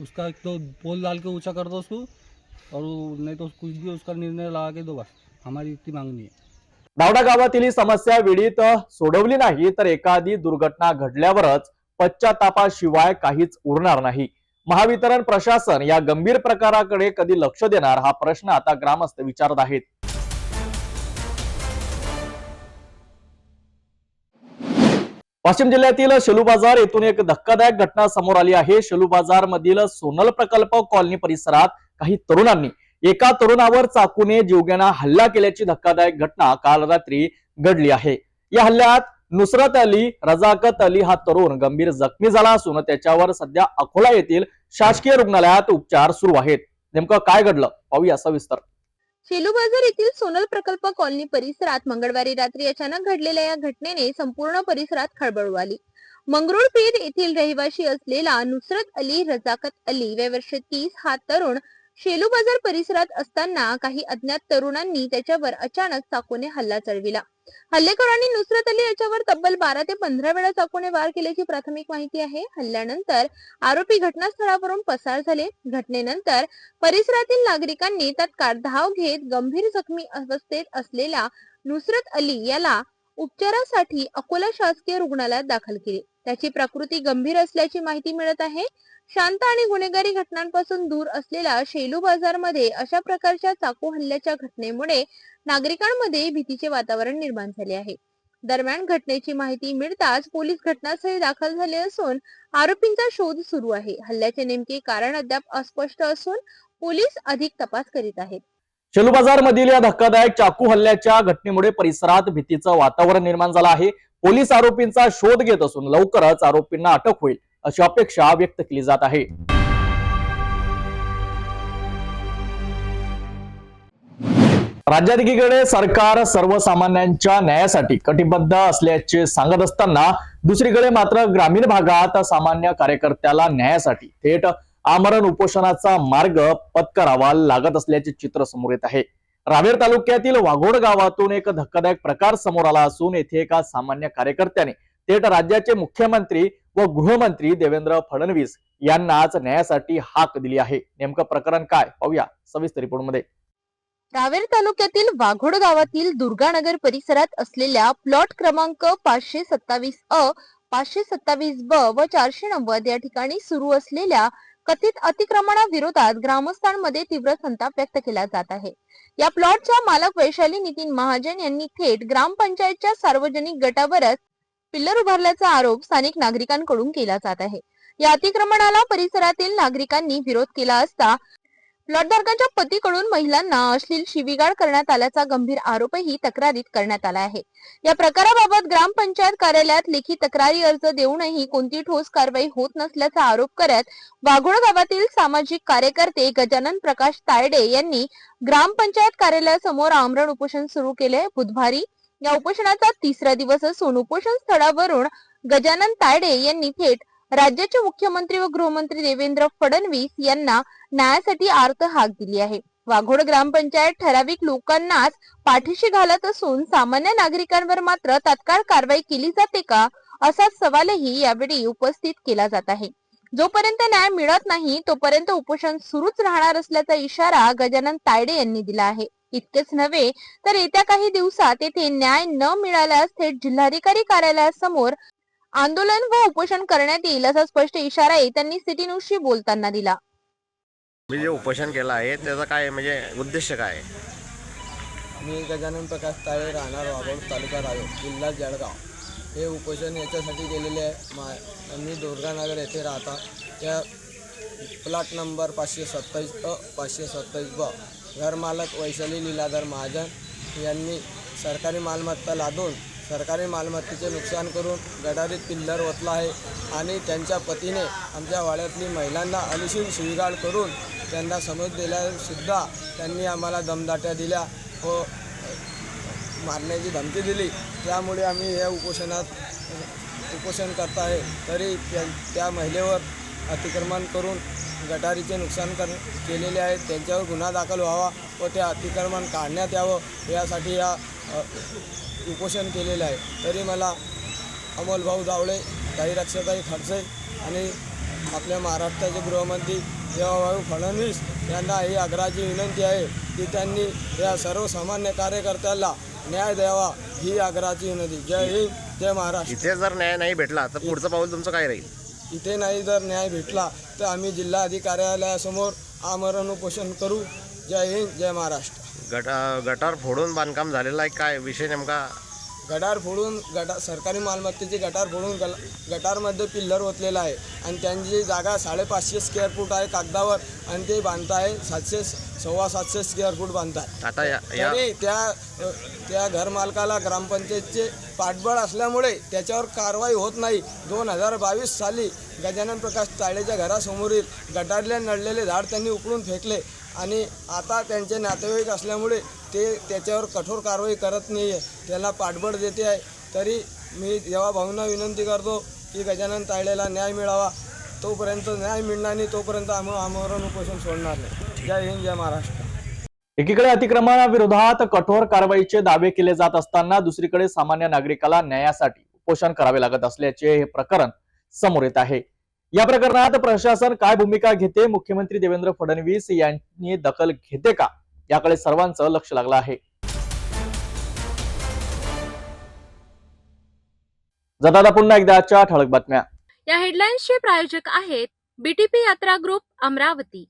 Speaker 17: उसका एक तो पोल डाल के ऊँचा कर दो उसको, और नहीं तो कुछ भी उसका निर्णय लगा के दो, बस हमारी इतनी मांगनी है।
Speaker 1: दावडा गावातील ही समस्या वेळीत सोडवली नाही तर एखादी दुर्घटना घडल्यावरच पश्चातापाशिवाय काहीच उरणार नाही। महावितरण प्रशासन या गंभीर प्रकाराकडे कधी लक्ष देणार हा प्रश्न आता ग्रामस्थ विचारत आहेत। वाशिम जिल्ह्यातील शेलू बाजार येथून एक धक्कादायक घटना समोर आली आहे। शेलू बाजार मधील सोनल प्रकल्प कॉलनी परिसरात काही तरुणांनी एका तरुणावर चाकूने जीवघेणा हल्ला केल्याची धक्कादायक घटना काल रात्री घडली आहे। या हल्ल्यात नुसरत अली रजाकत अली हा तरुण गंभीर जखमी झाला असून त्याच्यावर सध्या अकोला येथील शासकीय रुग्णालयात उपचार सुरू आहेत। नेमकं काय घडलं पाहूया सविस्तर।
Speaker 2: शेलू बाजार येथील सोनल प्रकल्प कॉलनी परिसरात मंगळवारी रात्री अचानक घडलेल्या या घटनेने संपूर्ण परिसरात खळबळ उडाली। मंगरुळपीर येथील रहिवासी असलेला नुसरत अली रजाकत अली वय वर्ष 30 हा तरुण शेलू बाजार परिसरात असताना काही अज्ञात तरुणांनी त्याच्यावर अचानक चाकूने हल्ला चढविला। हल्लेखोरांनी नुसरत अली याच्यावर तब्बल 12 ते 15 वेळा चाकूने वार केल्याची प्राथमिक माहिती आहे। हल्ल्यानंतर आरोपी घटनास्थळावरून पसार झाले। घटनेनंतर परिसरातील नागरिकांनी तत्काळ धाव घेत गंभीर जखमी अवस्थेत असलेल्या नुसरत अली याला उपचारासाठी अकोला शासकीय रुग्णालयात दाखल केले। त्याची प्रकृती गंभीर असल्याची माहिती मिळत आहे। शांत आणि गुन्हेगारी घटनांपासून दूर असलेल्या शेलू बाजारमध्ये अशा प्रकारच्या चाकू हल्ल्याच्या घटनेमुळे नागरिकांमध्ये भीतीचे वातावरण निर्माण झाले आहे। दरम्यान घटनेची माहिती मिळताच पोलीस घटनास्थळी दाखल झाले असून आरोपींचा शोध सुरू आहे। हल्ल्याचे नेमके कारण अद्याप अस्पष्ट असून पोलीस अधिक तपास करीत आहेत।
Speaker 1: शेलू बाजार मधील या धक्कादायक चाकू हल्ल्याच्या घटनेमुळे परिसरात भीतीचं वातावरण निर्माण झालं आहे। पोलीस आरोपींचा शोध घेत असून लवकरच आरोपींना अटक होईल अशी अपेक्षा व्यक्त केली जात आहे। राज्यात एकीकडे सरकार सर्वसामान्यांच्या न्यायासाठी कटिबद्ध असल्याचे सांगत असताना दुसरीकडे मात्र ग्रामीण भागात सामान्य कार्यकर्त्याला न्यायासाठी थेट आमरण उपोषणाचा मार्ग पत्करावा लागत असल्याचे चित्र समोर येत आहे। रावेर तालुक्यातील वाघोड गावातून एक धक्कादायक प्रकार समोर आला असून येथे एका सामान्य कार्यकर्त्याने थेट राज्याचे मुख्यमंत्री व गृहमंत्री देवेंद्र फडणवीस यांनाच न्यायासाठी हाक दिली आहे। नेमकं प्रकरण काय पाहूया सविस्तर रिपोर्टमध्ये।
Speaker 2: रावेर तालुक्यातील वाघोड गावातील दुर्गानगर परिसरात असलेल्या प्लॉट क्रमांक 527 527 ब व 490 या ठिकाणी सुरू असलेल्या कथित अतिक्रमणाविरोधात ग्रामस्थांमध्ये तीव्र संताप व्यक्त केला जात आहे। या प्लॉटच्या मालक वैशाली नितीन महाजन यांनी थेट ग्रामपंचायतच्या सार्वजनिक गटावरच पिल्लर उभारल्याचा आरोप स्थानिक नागरिकांकडून केला जात आहे। या अतिक्रमणाला परिसरातील नागरिकांनी विरोध केला असता प्लॉटधारकांच्या पतीकडून महिलांना अश्लील शिवीगाळ करण्यात आल्याचा गंभीर आरोपही तक्रारीत करण्यात आला आहे। या प्रकाराबाबत ग्रामपंचायत कार्यालयात लेखी तक्रारी अर्ज देऊनही कोणती ठोस कारवाई होत नसल्याचा आरोप करत वाघोड गावातील सामाजिक कार्यकर्ते गजानन प्रकाश तायडे यांनी ग्रामपंचायत कार्यालयासमोर आमरण उपोषण सुरू केले। बुधवारी या उपोषणाचा 3रा दिवस असून उपोषण स्थळावरून गजानन तायडे यांनी थेट राज्याचे मुख्यमंत्री व गृहमंत्री देवेंद्र फडणवीस यांना न्यायासाठी आर्त हाक दिली आहे। वाघोड ग्रामपंचायत ठराविक लोकांनाच पाठीशी घालत असून सामान्य नागरिकांवर मात्र तात्काळ कारवाई केली जाते का असा सवालही यावेळी उपस्थित केला जात आहे। जोपर्यंत न्याय मिळत नाही तोपर्यंत उपोषण सुरूच राहणार असल्याचा इशारा गजानन तायडे यांनी दिला आहे। इतकेच नव्हे तर येत्या काही दिवसात येथे न्याय न मिळाल्यास थेट जिल्हाधिकारी कार्यालयासमोर आंदोलन व उपोषण करण्यात येईल असा स्पष्ट इशाराही त्यांनी सिटी न्यूजशी बोलताना दिला।
Speaker 18: मी जे उपोषण केलं आहे त्याचा काय म्हणजे उद्देश काय आहे?
Speaker 17: मी गजानन प्रकाश तायडे राहणार वाघोड तालुका रावेर जिल्हा जळगाव। हे उपोषण याच्यासाठी केलेले आहे, मी दुर्गानगर येथे राहता त्या प्लॉट नंबर 527 527 ब घरमालक वैशाली लीलाधर महाजन यांनी सरकारी मालमत्ता लादून सरकारी मालमत्तेचे नुकसान करून गटारीत पिल्लर ओतला आहे आणि त्यांच्या पतीने आमच्या वाड्यातली महिलांना अलिशील शिवीगाळ करून त्यांना समज दिल्यासुद्धा त्यांनी आम्हाला दमदाट्या दिल्या व मारण्याची धमकी दिली. त्यामुळे आम्ही या उपोषण करत आहे. तरी त्या महिलेवर अतिक्रमण करून गटारीचे नुकसान केलेले आहेत. त्यांच्यावर गुन्हा दाखल व्हावा व ते अतिक्रमण काढण्यात यावं यासाठी या उपोषण केलेलं आहे. तरी मला अमोल भाऊ जावळे, काही रक्षाताई खडसे आणि आपल्या महाराष्ट्राचे गृहमंत्री देवाभाऊ फडणवीस यांना ही आग्रहाची विनंती आहे की त्यांनी या सर्वसामान्य कार्यकर्त्याला न्याय द्यावा, ही आग्रहाची विनंती. जय हिंद, जय महाराष्ट्र.
Speaker 18: इथे जर न्याय नाही भेटला तर पुढचं पाऊल तुमचं काय राहील?
Speaker 17: इथे नाही जर न्याय भेटला तर आम्ही जिल्हाधिकार्यालयासमोर आमरण उपोषण करू. जय हिंद, जय महाराष्ट्र.
Speaker 18: गटार फोडून बांधकाम झालेलं आहे, काय विषय नेमका?
Speaker 17: गटार फोडून सरकारी मालमत्तेची गटार फोडून गटारमध्ये पिल्लर ओतलेला आहे आणि त्यांची जागा 550 स्क्वेअर फूट आहे कागदावर आणि ते बांधताय 700-750 स्क्वेअर फूट बांधताय.
Speaker 18: आता
Speaker 17: तरी त्या घरमालकाला ग्रामपंचायतचे पाठबळ असल्यामुळे त्याच्यावर कारवाई होत नाही. 2022 साली गजानन प्रकाश ताळेच्या घरासमोरील गटारले नडलेले झाड त्यांनी उकळून फेकले आणि आता त्यांचे नातेवाईक असल्यामुळे ते त्याच्यावर कठोर कारवाई करत नाही आहे, त्याला पाठबळ देते आहे. तरी मी देवाभाऊंना विनंती करतो की गजानन तायडेला न्याय मिळावा. तोपर्यंत न्याय मिळणार नाही तोपर्यंत आम्ही आमरण उपोषण सोडणार नाही. जय हिंद, जय महाराष्ट्र.
Speaker 1: एकीकडे अतिक्रमणाविरोधात कठोर कारवाईचे दावे केले जात असताना दुसरीकडे सामान्य नागरिकाला न्यायासाठी उपोषण करावे लागत असल्याचे हे प्रकरण समोर येत आहे. या प्रकरणात प्रशासन काय भूमिका घेते, मुख्यमंत्री देवेंद्र फडणवीस यांनी दखल घेते का, याकडे सर्वांचं लक्ष लागलं आहे. जाता पुन्हा एकदा आजच्या ठळक बातम्या.
Speaker 2: या हेडलाईन्सचे प्रायोजक आहेत बीटीपी यात्रा ग्रुप अमरावती.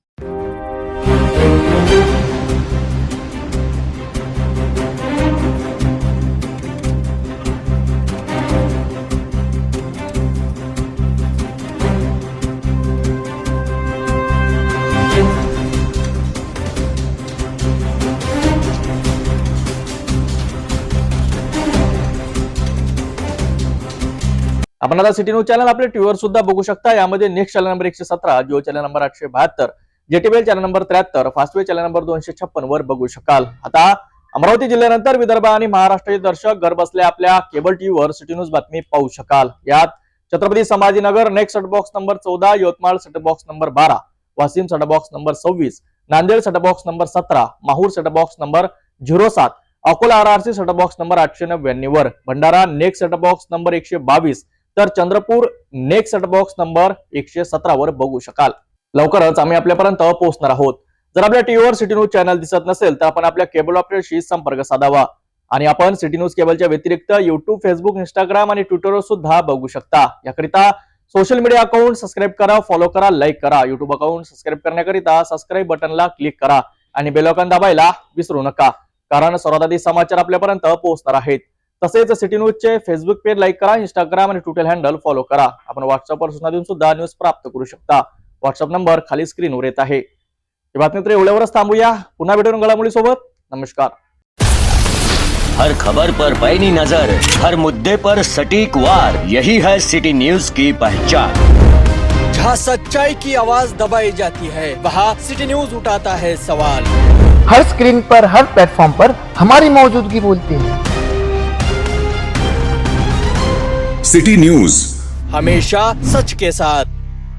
Speaker 1: आपण आता सिटी न्यूज चॅनल आपल्या टीव्हीवर सुद्धा बघू शकता. यामध्ये next channel number 117, Jio channel number 872, JTBL channel number 73, Fastway channel number 256 वर बघू शकाल. आता अमरावती जिल्ह्यानंतर विदर्भ आणि महाराष्ट्राचे दर्शक घर बसल्या आपल्या केबल टीव्हीवर सिटी न्यूज बातमी पाहू शकाल. यात Chhatrapati Sambhajinagar next set box number 14, Yavatmal set box number 12, Washim set box number 26, Nanded set box number 17, Mahur set box number 07, Akola RRC set box number 899 वर, Bhandara next set box number 122, तर Chandrapur next set box number 117 वर बघू शकाल. लवकरच आम्ही आपल्यापर्यंत पोहोचणार आहोत. जर आपल्या टीव्हीवर सिटी न्यूज चॅनल दिसत नसेल तर आपण आपल्या केबल ऑपरेटरशी संपर्क साधावा आणि आपण सिटी न्यूज केबलच्या व्यतिरिक्त युट्यूब, फेसबुक, इंस्टाग्राम आणि ट्विटरवर सुद्धा बघू शकता. याकरिता सोशल मीडिया अकाउंट सबस्क्राईब करा, फॉलो करा, लाईक करा. युट्यूब अकाउंट सबस्क्राईब करण्याकरिता सबस्क्राईब बटनला क्लिक करा आणि बेल आयकॉन दाबायला विसरू नका, कारण सर्वात आधी समाचार आपल्यापर्यंत पोहोचणार आहेत. तसेच सिटी न्यूजचे फेसबुक पेज लाईक करा, इंस्टाग्राम आणि ट्विटर हँडल फॉलो करा. आपण व्हॉट्सअपवर सूचना देऊन सुद्धा न्यूज प्राप्त करू शकता. व्हॉट्सअप नंबर खाली स्क्रीनवर येत आहे. ही बातमी तर एवढ्यावरच थांबूया. पुन्हा भेटून घडामोडी सोबत. नमस्कार.
Speaker 19: हर खबर पर पैनी नजर, हर मुद्दे पर सटीक वार, यही है सिटी न्यूज की पहचान.
Speaker 20: जहाँ सच्चाई की आवाज दबाई जाती है वहाँ सिटी न्यूज उठाता है सवाल.
Speaker 21: हर स्क्रीन पर, हर प्लेटफॉर्म पर हमारी मौजूदगी बोलती है.
Speaker 20: सिटी न्यूज हमेशा सच के साथ.